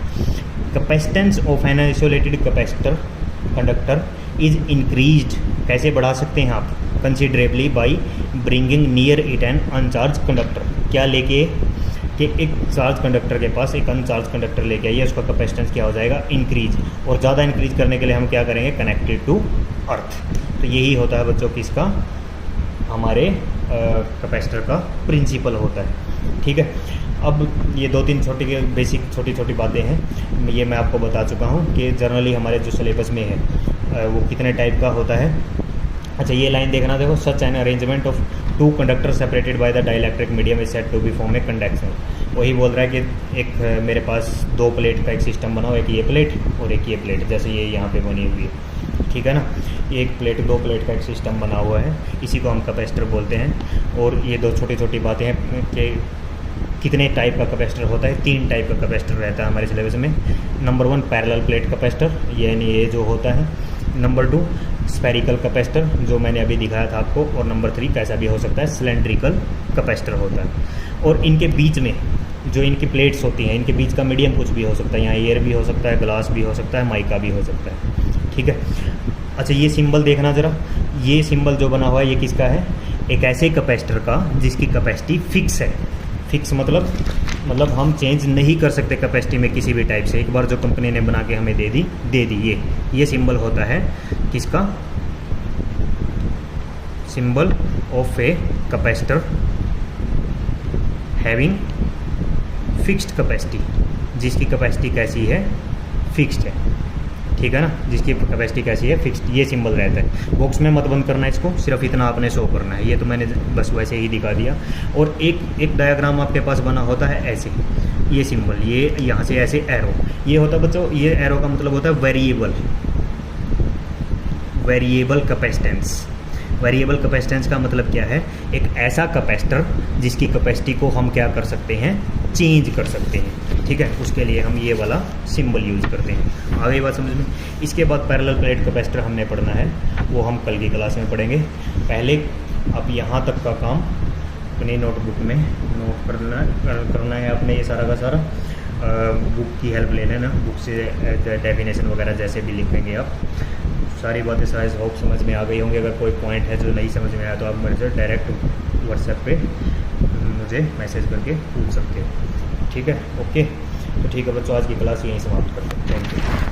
Capacitance of an isolated capacitor conductor is increased, कैसे बढ़ा सकते हैं आप, considerably by bringing near it an uncharged conductor, क्या लेके, कि एक चार्ज कंडक्टर के पास एक अनचार्ज कंडक्टर लेके आइए, उसका कैपेसिटेंस क्या हो जाएगा, इंक्रीज। और ज़्यादा इंक्रीज करने के लिए हम क्या करेंगे, कनेक्टेड टू अर्थ। तो यही होता है बच्चों किसका, हमारे कैपेसिटर का प्रिंसिपल होता है। ठीक है, अब ये दो तीन छोटी छोटी बातें हैं, ये मैं आपको बता चुका हूँ कि जनरली हमारे जो सिलेबस में है वो कितने टाइप का होता है। अच्छा, ये लाइन देखना, देखो, such an arrangement of two conductor separated by the dielectric medium is said to be form a conduction. वही बोल रहा है कि एक मेरे पास दो प्लेट का एक सिस्टम बना हो, एक ये प्लेट और एक ये प्लेट, जैसे ये यहाँ पे बनी हुई है। ठीक है ना, एक प्लेट, दो प्लेट का एक सिस्टम बना हुआ है, इसी को हम कैपेसिटर बोलते हैं। और ये दो छोटी छोटी बातें हैं कि कितने टाइप का कैपेसिटर होता है, 3 टाइप का कैपेसिटर रहता है हमारे सिलेबस में। नंबर 1 पैरेलल प्लेट कैपेसिटर, यानी ये जो होता है। नंबर 2 स्फेरिकल कैपेसिटर, जो मैंने अभी दिखाया था आपको। और नंबर 3 कैसा भी हो सकता है, सिलेंड्रिकल कैपेसिटर होता है। और इनके बीच में जो इनकी प्लेट्स होती हैं, इनके बीच का मीडियम कुछ भी हो सकता है, यहाँ एयर भी हो सकता है, ग्लास भी हो सकता है, माइका भी हो सकता है। ठीक है, अच्छा, ये सिंबल देखना ज़रा, ये सिंबल जो बना हुआ है ये किसका है, एक ऐसे कैपेसिटर का जिसकी कैपेसिटी फिक्स है। फिक्स मतलब हम चेंज नहीं कर सकते कैपेसिटी में किसी भी टाइप से, एक बार जो कंपनी ने बना के हमें दे दी। ये सिंबल होता है किसका, symbol of a capacitor having fixed capacity, जिसकी कैपेसिटी कैसी है, फिक्स्ड है। ठीक है ना, जिसकी कैपेसिटी कैसी है, फिक्स्ड, ये सिंबल रहता है। बॉक्स में मत बंद करना इसको, सिर्फ इतना आपने शो करना है। ये तो मैंने बस वैसे ही दिखा दिया। और एक डायग्राम आपके पास बना होता है ऐसे, ये सिंबल, ये यहाँ से ऐसे एरो, ये होता है बच्चों, ये एरो का मतलब होता है वेरिएबल कैपेसिटेंस। वेरिएबल कैपेसिटेंस का मतलब क्या है, एक ऐसा कैपेसिटर जिसकी कैपेसिटी को हम क्या कर सकते हैं, चेंज कर सकते हैं। ठीक है, उसके लिए हम ये वाला सिंबल यूज़ करते हैं। आ गई बात समझ में। इसके बाद पैरेलल प्लेट कैपेसिटर हमने पढ़ना है, वो हम कल की क्लास में पढ़ेंगे। पहले अब यहाँ तक का काम अपनी नोटबुक में नोट करना है आपने, ये सारा का सारा। बुक की हेल्प ले लेना, बुक से डेफिनेशन वगैरह जैसे भी लिखेंगे आप। सारी बातें शायद होप समझ में आ गई होंगी। अगर कोई पॉइंट है जो नहीं समझ में आया तो आप मेरे से डायरेक्ट व्हाट्सएप पे मुझे मैसेज करके पूछ सकते हो। ठीक है, ओके। तो ठीक है बच्चों, आज की क्लास यहीं समाप्त करते हैं। Thank you.